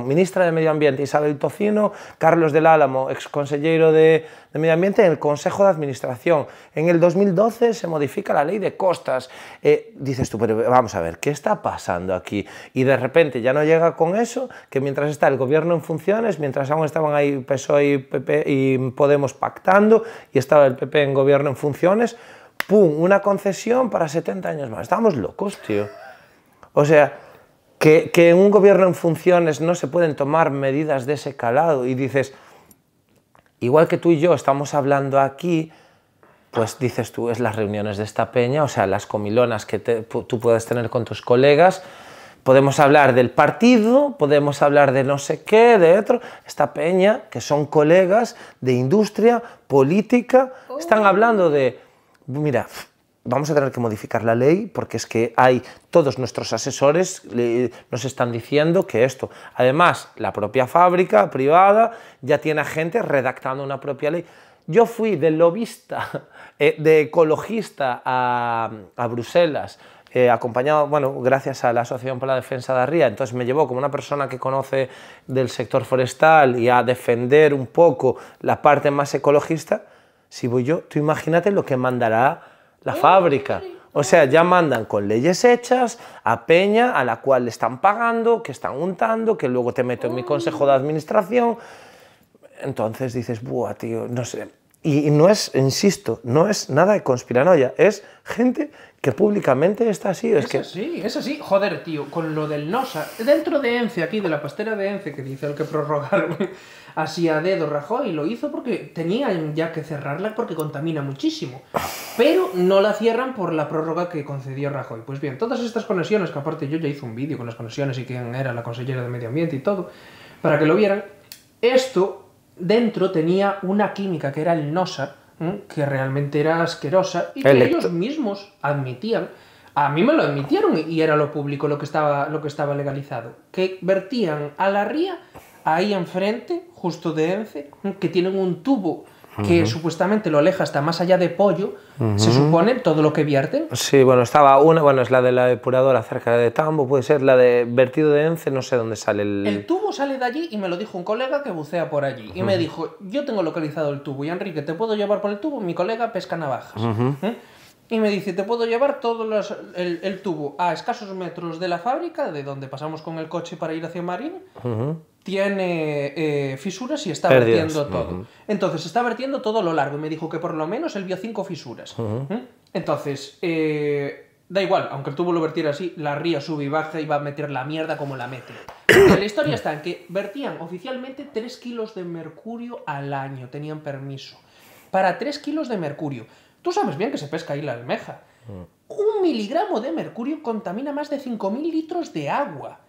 ministra de Medio Ambiente, Isabel Tocino, Carlos del Álamo, exconsellero de Medio Ambiente, en el Consejo de Administración. En el 2012 se modifica la ley de costas. Dices tú, pero vamos a ver, ¿qué está pasando aquí? Y de repente ya no llega con eso, que mientras está el gobierno en funciones, mientras aún estaban ahí PSOE y, PP y Podemos pactando, y estaba el PP en gobierno en funciones, ¡pum!, una concesión para 70 años más. Estamos locos, tío. O sea, que en un gobierno en funciones no se pueden tomar medidas de ese calado. Y dices, igual que tú y yo estamos hablando aquí, pues dices tú, es las reuniones de esta peña, o sea, las comilonas que tú puedes tener con tus colegas. Podemos hablar del partido, podemos hablar de no sé qué, de otro. Esta peña, que son colegas de industria, política, están hablando de... Mira, vamos a tener que modificar la ley porque es que todos nuestros asesores nos están diciendo que esto. Además, la propia fábrica privada ya tiene a gente redactando una propia ley. Yo fui de lobista, de ecologista a Bruselas, acompañado, bueno, gracias a la Asociación por la Defensa de la Ría, entonces me llevó como una persona que conoce del sector forestal y a defender un poco la parte más ecologista. Si voy yo, tú imagínate lo que mandará la fábrica. O sea, ya mandan con leyes hechas a peña a la cual le están pagando, que están untando, que luego te meto en mi consejo de administración. Entonces dices, buah, tío, no sé. Y no es, insisto, no es nada de conspiranoia, es gente que públicamente está así. Es así. Joder, tío, con lo del NOSA, dentro de ENCE, aquí, de la pastera de ENCE, que dice el que prorrogaron así a dedo Rajoy, lo hizo porque tenían ya que cerrarla porque contamina muchísimo. Pero no la cierran por la prórroga que concedió Rajoy. Pues bien, todas estas conexiones, que aparte yo ya hice un vídeo con las conexiones y quién era la consellera de Medio Ambiente y todo, para que lo vieran, esto dentro tenía una química que era el NOSA, que realmente era asquerosa y que ellos mismos admitían. A mí me lo emitieron y era lo público lo que estaba legalizado. Que vertían a la ría, ahí enfrente, justo de Ence, que tienen un tubo que supuestamente lo aleja hasta más allá de Pollo, se supone, todo lo que vierten. Sí, bueno, estaba una, bueno, es la de la depuradora cerca de Tambo, puede ser la de vertido de Ence, no sé dónde sale el... El tubo sale de allí y me lo dijo un colega que bucea por allí. Y me dijo, yo tengo localizado el tubo y Enrique, ¿te puedo llevar por el tubo? Mi colega pesca navajas. Y me dice, te puedo llevar el tubo a escasos metros de la fábrica, de donde pasamos con el coche para ir hacia Marín. Tiene fisuras y está vertiendo todo. Entonces, está vertiendo todo lo largo. Y me dijo que por lo menos él vio 5 fisuras. Entonces, da igual, aunque el tubo lo vertiera así, la ría sube y baja y va a meter la mierda como la mete. La historia está en que vertían oficialmente 3 kilos de mercurio al año. Tenían permiso. Para 3 kilos de mercurio. Tú sabes bien que se pesca ahí la almeja. 1 miligramo de mercurio contamina más de 5.000 litros de agua.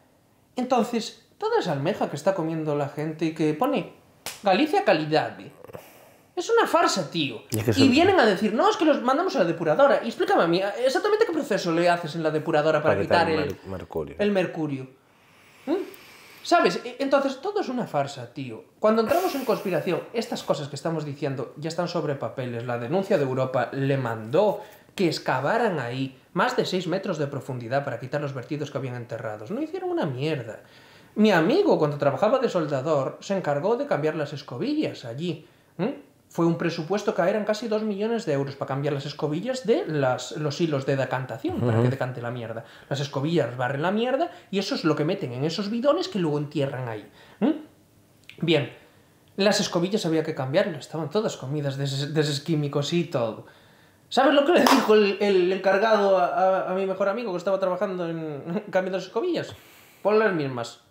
Entonces, toda esa almeja que está comiendo la gente y que pone Galicia calidad, es una farsa, tío. Y vienen a decir, no, es que los mandamos a la depuradora. Y explícame a mí, exactamente qué proceso le haces en la depuradora para quitar el mercurio. ¿Sabes? Entonces, todo es una farsa, tío. Cuando entramos en conspiración, estas cosas que estamos diciendo ya están sobre papeles. La denuncia de Europa le mandó que excavaran ahí más de 6 metros de profundidad para quitar los vertidos que habían enterrados. No hicieron una mierda. Mi amigo, cuando trabajaba de soldador, se encargó de cambiar las escobillas allí. Fue un presupuesto que eran casi 2 millones de euros para cambiar las escobillas de los hilos de decantación, para que decante la mierda. Las escobillas barren la mierda y eso es lo que meten en esos bidones que luego entierran ahí. Bien, las escobillas había que cambiarlas, estaban todas comidas de esos químicos y todo. ¿Sabes lo que le dijo el encargado a mi mejor amigo que estaba trabajando en cambio de las escobillas? Pon las mismas.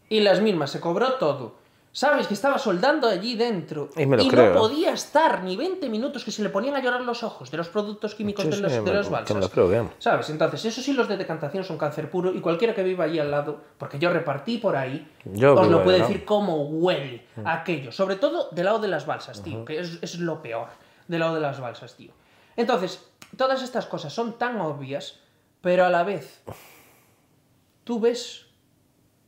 Y las mismas, se cobró todo. ¿Sabes? Que estaba soldando allí dentro y no podía estar ni 20 minutos, que se le ponían a llorar los ojos de los productos químicos de los balsas. ¿Sabes? Entonces, esos hilos de decantación son cáncer puro y cualquiera que viva allí al lado, porque yo repartí por ahí, os lo puede decir cómo huele aquello. Sobre todo del lado de las balsas, tío, que es lo peor del lado de las balsas, tío. Entonces, todas estas cosas son tan obvias, pero a la vez, tú ves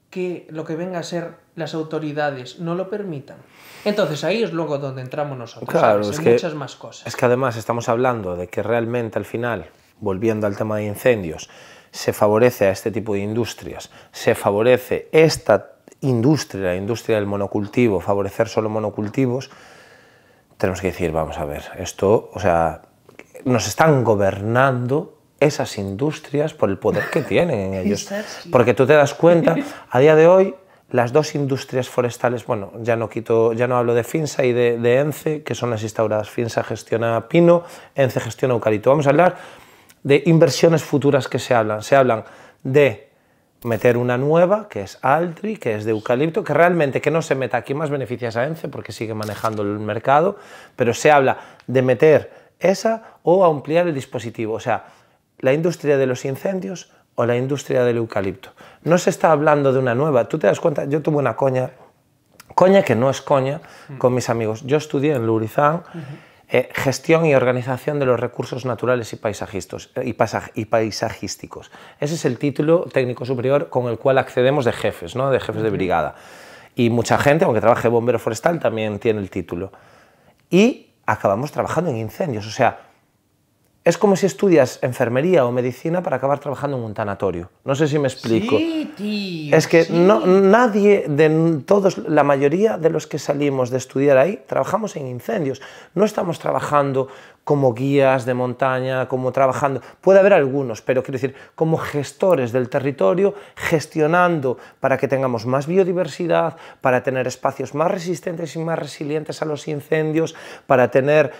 que lo que venga a ser las autoridades no lo permitan. Entonces ahí es luego donde entramos nosotros, claro, ¿sabes? En muchas más cosas. Es que además estamos hablando de que realmente al final, volviendo al tema de incendios, se favorece a este tipo de industrias, se favorece esta industria, la industria del monocultivo, favorecer solo monocultivos. Tenemos que decir, vamos a ver, esto, o sea, nos están gobernando esas industrias por el poder que tienen en ellos. Porque tú te das cuenta, a día de hoy, las 2 industrias forestales, bueno, ya no hablo de Finsa y de Ence, que son las instauradas. Finsa gestiona pino, Ence gestiona eucalipto. Vamos a hablar de inversiones futuras que se hablan. Se hablan de meter una nueva, que es Altri, que es de eucalipto, que realmente que no se meta aquí más beneficias a Ence, porque sigue manejando el mercado, pero se habla de meter esa o ampliar el dispositivo. O sea, la industria de los incendios o la industria del eucalipto. No se está hablando de una nueva. Tú te das cuenta, yo tuve una coña que no es coña, con mis amigos. Yo estudié en Lurizán gestión y organización de los recursos naturales y paisajísticos. Ese es el título técnico superior con el cual accedemos de jefes, ¿no? De jefes de brigada. Y mucha gente, aunque trabaje bombero forestal, también tiene el título. Y acabamos trabajando en incendios, o sea, es como si estudias enfermería o medicina para acabar trabajando en un tanatorio. No sé si me explico. Sí, tío. Es que nadie, la mayoría de los que salimos de estudiar ahí, trabajamos en incendios. No estamos trabajando como guías de montaña, puede haber algunos, pero quiero decir, como gestores del territorio, gestionando para que tengamos más biodiversidad, para tener espacios más resistentes y más resilientes a los incendios, para tener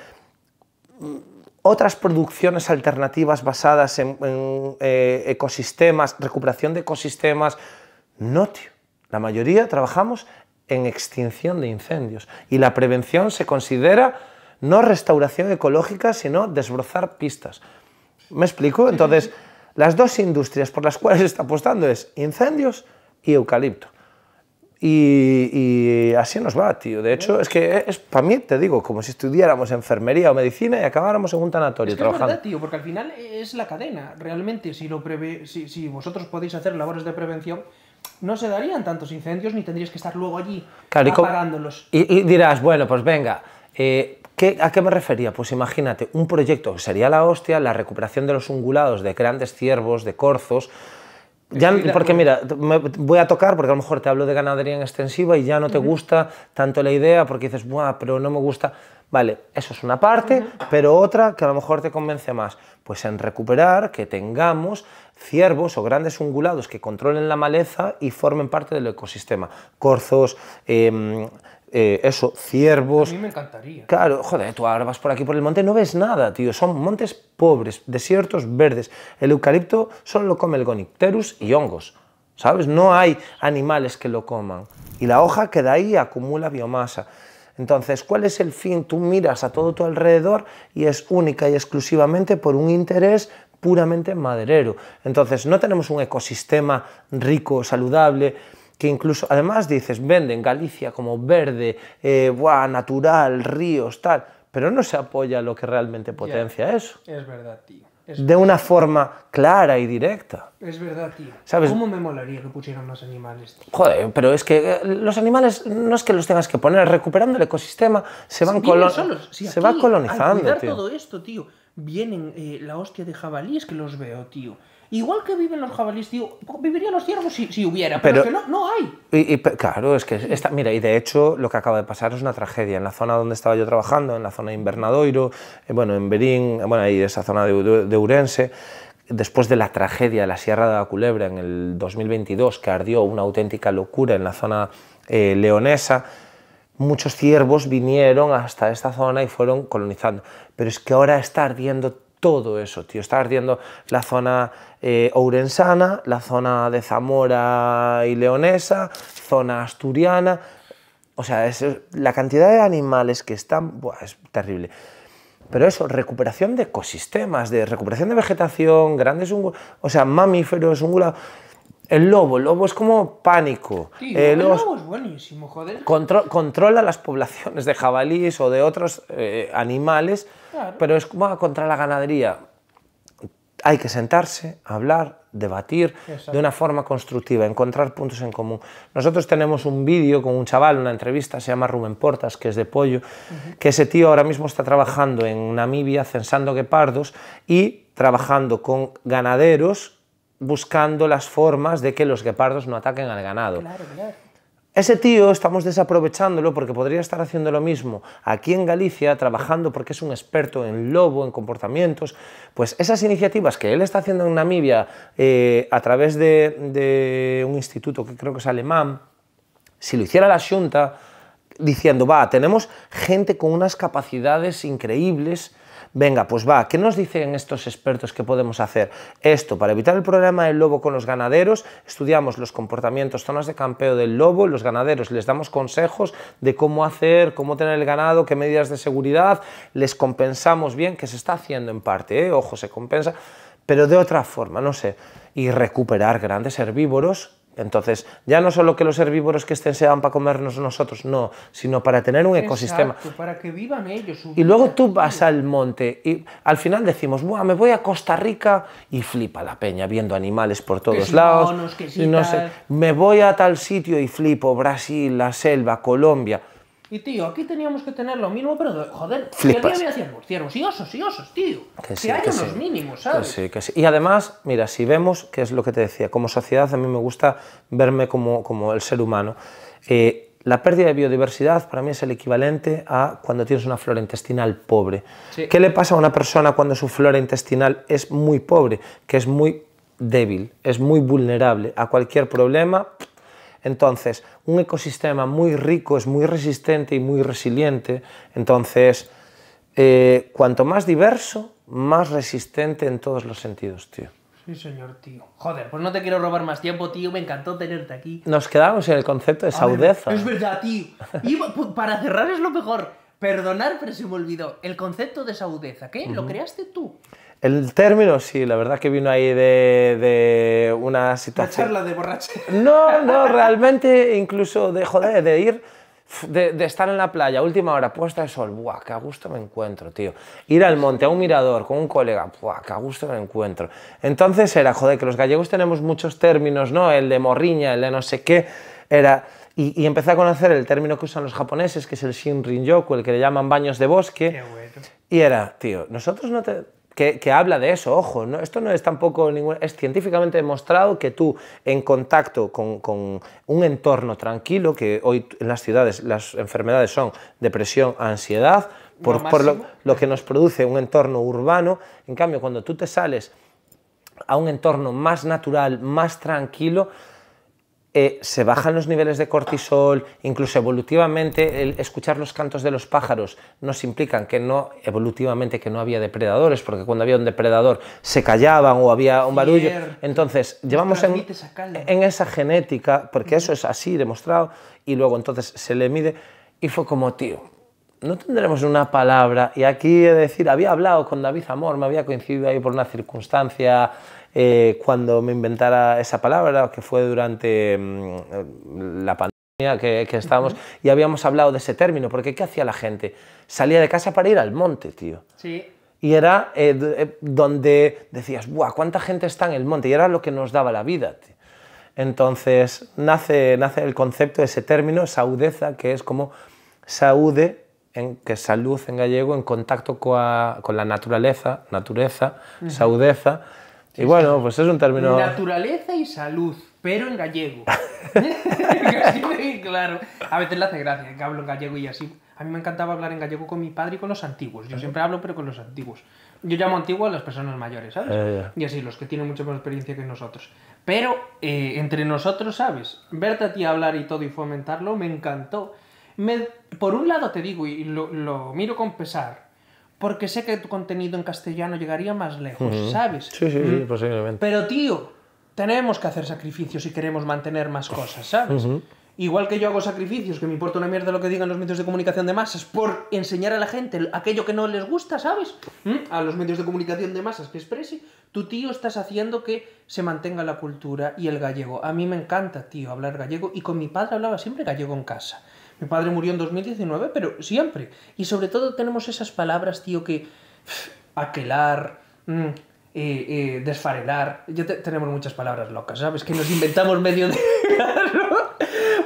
otras producciones alternativas basadas en ecosistemas, recuperación de ecosistemas. No, tío. La mayoría trabajamos en extinción de incendios y la prevención se considera no restauración ecológica, sino desbrozar pistas. ¿Me explico? Entonces, las 2 industrias por las cuales está apostando es incendios y eucalipto. Y así nos va, tío. De hecho, es que es, para mí, te digo, como si estudiáramos enfermería o medicina y acabáramos en un tanatorio trabajando. Es verdad, tío, porque al final es la cadena. Realmente, si vosotros podéis hacer labores de prevención, no se darían tantos incendios ni tendríais que estar luego allí apagándolos. Y dirás, bueno, pues venga, ¿a qué me refería? Pues imagínate, un proyecto que sería la hostia, la recuperación de los ungulados de grandes ciervos, de corzos. Ya, porque mira, me voy a tocar porque a lo mejor te hablo de ganadería en extensiva y ya no te gusta tanto la idea porque dices, buah, pero no me gusta. Vale, eso es una parte, pero otra que a lo mejor te convence más, pues en recuperar que tengamos ciervos o grandes ungulados que controlen la maleza y formen parte del ecosistema. Corzos, ciervos. A mí me encantaría. Claro, joder, tú ahora vas por aquí por el monte, no ves nada, tío. Son montes pobres, desiertos verdes. El eucalipto solo lo come el Gonipterus y hongos, ¿sabes? No hay animales que lo coman. Y la hoja queda ahí y acumula biomasa. Entonces, ¿cuál es el fin? Tú miras a todo tu alrededor y es única y exclusivamente por un interés puramente maderero. Entonces, no tenemos un ecosistema rico, saludable, que incluso, además dices, venden Galicia como verde, natural, ríos, tal, pero no se apoya lo que realmente potencia eso. Es verdad, tío. De una forma clara y directa. Es verdad, tío. ¿Sabes? ¿Cómo me molaría que pusieran más animales, tío? Joder, pero es que los animales no es que los tengas que poner, recuperando el ecosistema se van se va colonizando, al cuidar tío. todo esto, tío, vienen la hostia de jabalíes que los veo, tío. Igual que viven los jabalíes, tío, vivirían los ciervos si hubiera, pero es que no hay. Claro, es que mira, y de hecho lo que acaba de pasar es una tragedia. En la zona donde estaba yo trabajando, en la zona de Invernadoiro, en Berín, ahí esa zona de Ourense, después de la tragedia de la Sierra de la Culebra en el 2022, que ardió una auténtica locura en la zona leonesa, muchos ciervos vinieron hasta esta zona y fueron colonizando. Pero es que ahora está ardiendo todo eso, tío. Está ardiendo la zona ourensana, la zona de Zamora y Leonesa, zona asturiana. O sea, la cantidad de animales que están... Buah, es terrible. Pero eso, recuperación de ecosistemas, de recuperación de vegetación, grandes mamíferos, ungulados. El lobo es como pánico. Tío, el lobo es buenísimo, joder. Controla las poblaciones de jabalíes o de otros animales, claro. Pero es como contra la ganadería. Hay que sentarse, hablar, debatir. Exacto. De una forma constructiva, encontrar puntos en común. Nosotros tenemos un vídeo con un chaval, una entrevista, se llama Rubén Portas, que es de Pollo, que ese tío ahora mismo está trabajando en Namibia censando guepardos y trabajando con ganaderos buscando las formas de que los guepardos no ataquen al ganado. Claro, claro. Ese tío estamos desaprovechándolo porque podría estar haciendo lo mismo aquí en Galicia, trabajando porque es un experto en lobo, en comportamientos. Pues esas iniciativas que él está haciendo en Namibia a través de un instituto que creo que es alemán, si lo hiciera la Xunta diciendo, tenemos gente con unas capacidades increíbles, venga, pues ¿qué nos dicen estos expertos que podemos hacer? Esto, para evitar el problema del lobo con los ganaderos, estudiamos los comportamientos, zonas de campeo del lobo, los ganaderos les damos consejos de cómo hacer, cómo tener el ganado, qué medidas de seguridad, les compensamos bien, que se está haciendo en parte, ojo, se compensa, pero de otra forma, no sé, y recuperar grandes herbívoros. Entonces, ya no solo que los herbívoros que estén sean para comernos nosotros, no, sino para tener un ecosistema. Exacto, para que vivan ellos. Y luego tú vas al monte y al final decimos, me voy a Costa Rica y flipa la peña viendo animales por todos lados. Monos, que sí, y no sé, me voy a tal sitio y flipo, Brasil, la selva, Colombia. Y tío, aquí teníamos que tener lo mismo, pero joder, flipas. ¿qué hacíamos? Ciervos y osos, tío. Que hay unos mínimos, ¿sabes? Que sí. Y además, mira, si vemos, que es lo que te decía, como sociedad a mí me gusta verme como el ser humano. La pérdida de biodiversidad para mí es el equivalente a cuando tienes una flora intestinal pobre. Sí. ¿Qué le pasa a una persona cuando su flora intestinal es muy pobre? Que es muy débil, es muy vulnerable a cualquier problema. Entonces, un ecosistema muy rico es muy resistente y muy resiliente. Entonces, cuanto más diverso, más resistente en todos los sentidos, tío. Sí, señor, tío. Joder, pues no te quiero robar más tiempo, tío. Me encantó tenerte aquí. Nos quedamos en el concepto de saudeza. Es verdad, tío. Y para cerrar es lo mejor. Perdonar, pero se me olvidó. El concepto de saudeza, ¿qué? ¿Lo creaste tú? El término, sí, la verdad que vino ahí de una situación... Una charla de borrachera. No, realmente incluso de, joder, de ir, de estar en la playa, última hora, puesta de sol, ¡buah, qué a gusto me encuentro, tío! Ir al monte, a un mirador, con un colega, ¡buah, qué a gusto me encuentro! Entonces era, joder, que los gallegos tenemos muchos términos, ¿no? El de morriña, el de no sé qué, era... Y empecé a conocer el término que usan los japoneses, que es el Shinrin-yoku, el que le llaman baños de bosque. Qué bueno. Y era, tío, nosotros no te... Que habla de eso, ojo, ¿no? Esto no es tampoco ningún... Es científicamente demostrado que tú, en contacto con un entorno tranquilo, que hoy en las ciudades las enfermedades son depresión, ansiedad, por lo que nos produce un entorno urbano. En cambio, cuando tú te sales a un entorno más natural, más tranquilo, se bajan los niveles de cortisol, incluso evolutivamente el escuchar los cantos de los pájaros nos implican que no, evolutivamente, que no había depredadores, porque cuando había un depredador se callaban o había un barullo. Entonces, llevamos en esa genética, porque eso es así demostrado, y luego entonces se le mide, y fue como, tío, no tendremos una palabra, y aquí he de decir, había hablado con David Amor, me había coincidido ahí por una circunstancia, cuando me inventara esa palabra, que fue durante la pandemia que estábamos, y habíamos hablado de ese término, porque ¿qué hacía la gente? Salía de casa para ir al monte, tío. Sí. Y era donde decías, ¡buah, cuánta gente está en el monte! Y era lo que nos daba la vida, tío. Entonces nace el concepto de ese término, saudeza, que es como saúde, que es salud en gallego, en contacto con la naturaleza, saudeza. Y bueno, pues es un término... Naturaleza y salud, pero en gallego. Así de claro. A veces le hace gracia que hablo en gallego y así. A mí me encantaba hablar en gallego con mi padre y con los antiguos. Yo siempre hablo, pero con los antiguos. Yo llamo antiguo a las personas mayores, ¿sabes? Y así, los que tienen mucha más experiencia que nosotros. Pero entre nosotros, ¿sabes? Verte a ti hablar y todo y fomentarlo, me encantó. Por un lado te digo, y lo miro con pesar, porque sé que tu contenido en castellano llegaría más lejos, ¿sabes? Sí, posiblemente. Pero, tío, tenemos que hacer sacrificios si queremos mantener más cosas, ¿sabes? Igual que yo hago sacrificios, que me importa una mierda lo que digan los medios de comunicación de masas, por enseñar a la gente aquello que no les gusta, ¿sabes? A los medios de comunicación de masas que exprese, tú, tío, estás haciendo que se mantenga la cultura y el gallego. A mí me encanta, tío, hablar gallego, y con mi padre hablaba siempre gallego en casa. Mi padre murió en 2019, pero siempre. Y sobre todo tenemos esas palabras, tío, que... aquelar, desfarelar... Tenemos muchas palabras locas, ¿sabes? Que nos inventamos medio de...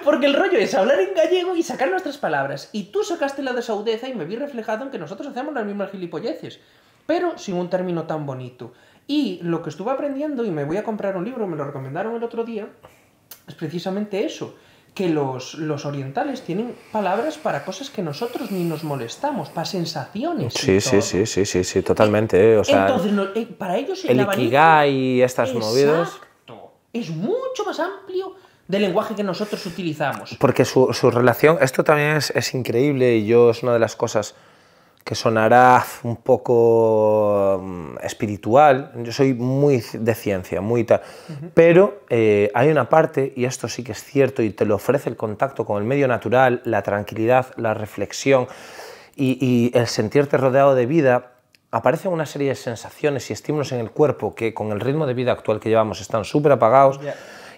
Porque el rollo es hablar en gallego y sacar nuestras palabras. Y tú sacaste la de saudeza y me vi reflejado en que nosotros hacemos las mismas gilipolleces, pero sin un término tan bonito. Y lo que estuve aprendiendo, y me voy a comprar un libro, me lo recomendaron el otro día, es precisamente eso. Que los orientales tienen palabras para cosas que nosotros ni nos molestamos, para sensaciones. Sí, totalmente. O sea, entonces, para ellos el ikigai y estas movidas. Exacto. Es mucho más amplio del lenguaje que nosotros utilizamos. Porque su relación, esto también es increíble, y es una de las cosas que sonará un poco espiritual. Yo soy muy de ciencia, muy tal, pero hay una parte, y esto sí que es cierto, y te lo ofrece el contacto con el medio natural, la tranquilidad, la reflexión y el sentirte rodeado de vida. Aparecen una serie de sensaciones y estímulos en el cuerpo que con el ritmo de vida actual que llevamos están súper apagados.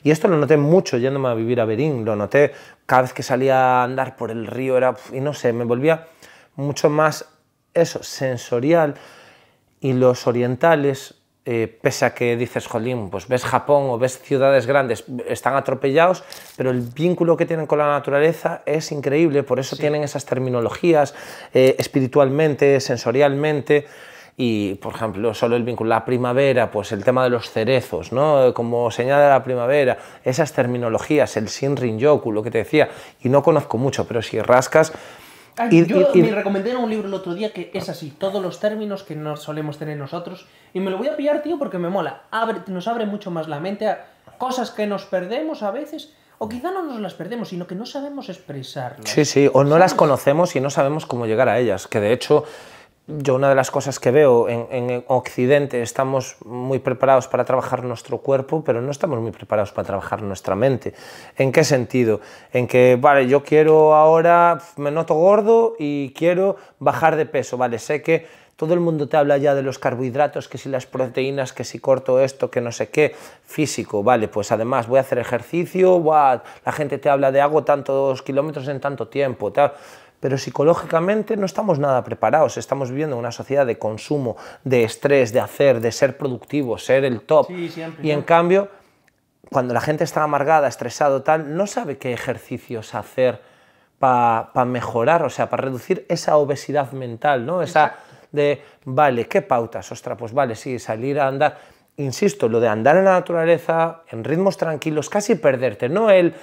Y esto lo noté mucho yéndome a vivir a Berín, lo noté cada vez que salía a andar por el río, y no sé, me volvía mucho más sensorial. Y los orientales, pese a que dices, jolín, pues ves Japón o ves ciudades grandes, están atropellados, pero el vínculo que tienen con la naturaleza es increíble, por eso tienen esas terminologías, espiritualmente, sensorialmente. Y, por ejemplo, solo el vínculo, la primavera, pues el tema de los cerezos, ¿no? Como señal de la primavera, esas terminologías, el Shinrin-yoku, lo que te decía, y no conozco mucho, pero si rascas... me recomendé un libro el otro día que es así, todos los términos que no solemos tener nosotros, y me lo voy a pillar, tío, porque me mola, nos abre mucho más la mente a cosas que nos perdemos a veces, o quizá no nos las perdemos, sino que no sabemos expresarlas. Sí, o no las conocemos y no sabemos cómo llegar a ellas, que de hecho... yo una de las cosas que veo en Occidente, estamos muy preparados para trabajar nuestro cuerpo, pero no estamos muy preparados para trabajar nuestra mente. ¿En qué sentido? En que, vale, yo quiero ahora, me noto gordo y quiero bajar de peso, vale, sé que todo el mundo te habla ya de los carbohidratos, que si las proteínas, que si corto esto, que no sé qué, físico, vale, pues además voy a hacer ejercicio, la gente te habla de hago tantos kilómetros en tanto tiempo, tal. Pero psicológicamente no estamos nada preparados, estamos viviendo en una sociedad de consumo, de estrés, de hacer, de ser productivo, ser el top. Sí, siempre, y en cambio, cuando la gente está amargada, estresado, tal, no sabe qué ejercicios hacer para mejorar, o sea, para reducir esa obesidad mental, ¿no? Esa de, vale, ¿qué pautas? Ostras, pues vale, sí, salir a andar. Insisto, lo de andar en la naturaleza, en ritmos tranquilos, casi perderte, no el...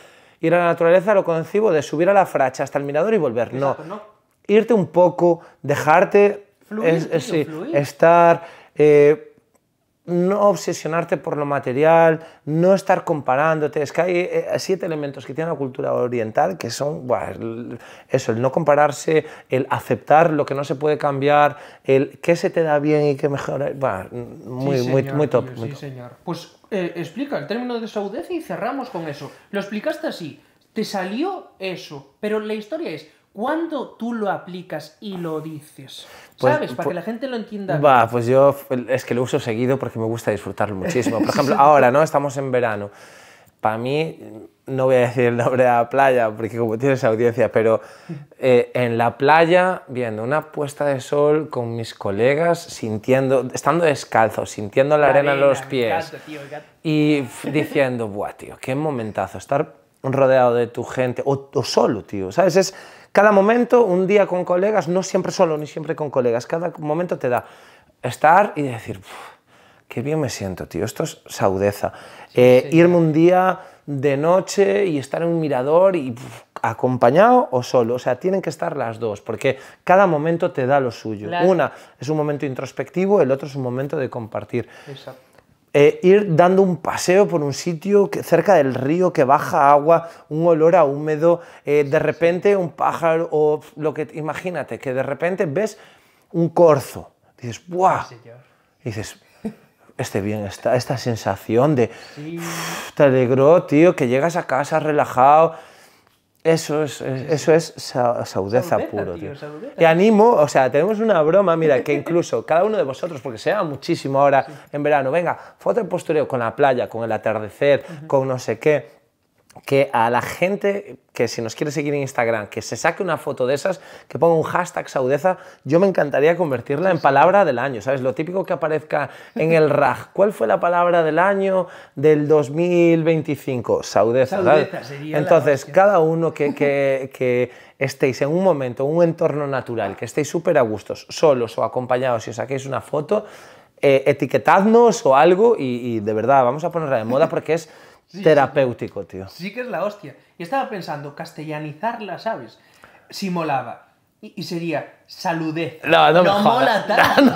Ir a la naturaleza lo concibo de subir a la fracha hasta el mirador y volver. Exacto, no. Irte un poco, dejarte fluir, sí, fluir. Estar, no obsesionarte por lo material, no estar comparándote. Es que hay 7 elementos que tiene la cultura oriental que son, bueno, eso, el no compararse, el aceptar lo que no se puede cambiar, el qué se te da bien y qué mejor. Bueno, muy top. Tío, muy sí, top. señor. Pues explica el término de saudez y cerramos con eso. Lo explicaste así, te salió eso, pero la historia es, ¿cuándo tú lo aplicas y lo dices? Pues, ¿Sabes? Para que la gente lo entienda. Va, pues yo es que lo uso seguido porque me gusta disfrutarlo muchísimo. Por ejemplo, ahora, ¿no? Estamos en verano. Para mí, no voy a decir el nombre de la playa porque como tienes audiencia, pero en la playa, viendo una puesta de sol con mis colegas, estando descalzo, sintiendo la arena en los pies y diciendo, buah, tío, qué momentazo, estar rodeado de tu gente o solo, tío, ¿sabes? Es cada momento, un día con colegas, no siempre solo ni siempre con colegas, cada momento te da estar y decir, qué bien me siento, tío, esto es saudeza. Irme un día de noche y estar en un mirador y acompañado o solo, o sea, tienen que estar las dos, porque cada momento te da lo suyo. Claro. Una es un momento introspectivo, el otro es un momento de compartir. Exacto. Ir dando un paseo por un sitio cerca del río que baja agua, un olor a húmedo, de repente un pájaro o lo que imagínate, que de repente ves un corzo, dices, ¡buah! Y dices, esta sensación de, te alegró, tío, que llegas a casa relajado. Eso es saudeza puro, tío. Y animo, o sea, tenemos una broma, mira, que incluso cada uno de vosotros, porque se llama muchísimo ahora en verano, venga, foto de postureo con la playa, con el atardecer, con no sé qué, que a la gente que si nos quiere seguir en Instagram, que se saque una foto de esas, que ponga un hashtag saudeza, yo me encantaría convertirla en palabra del año, ¿sabes? Lo típico que aparezca en el RAG. ¿Cuál fue la palabra del año del 2025? Saudeza, ¿sabes? Entonces, cada uno que estéis en un momento, en un entorno natural, que estéis súper a gustos, solos o acompañados y os saquéis una foto, etiquetadnos o algo y de verdad, vamos a ponerla de moda porque es terapéutico, tío. Sí que es la hostia. Y estaba pensando, castellanizarla, ¿sabes? Si molaba. Y sería saludez. No me mola tanto.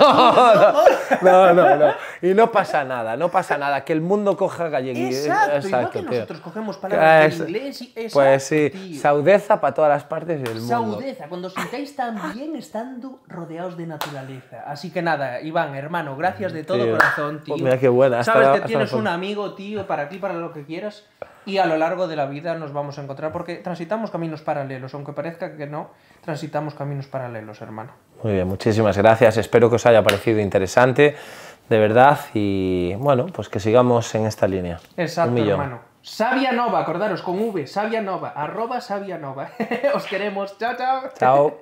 No. Y no pasa nada. Que el mundo coja galleguís. Exacto, igual que nosotros cogemos palabras del inglés. Pues sí, tío. saudeza para todas las partes del mundo. Saudeza, cuando os sintáis tan bien estando rodeados de naturaleza. Así que nada, Iván, hermano, gracias de todo corazón, tío. Pues mira qué buena. Sabes que tienes un amigo, tío, para ti, para lo que quieras. Y a lo largo de la vida nos vamos a encontrar porque transitamos caminos paralelos, aunque parezca que no, transitamos caminos paralelos, hermano. Muy bien, muchísimas gracias. Espero que os haya parecido interesante, de verdad, y bueno, pues que sigamos en esta línea. Exacto, hermano. Savia Nova, acordaros, con V, Savia Nova, @Savia Nova. Os queremos. Chao, chao. Chao.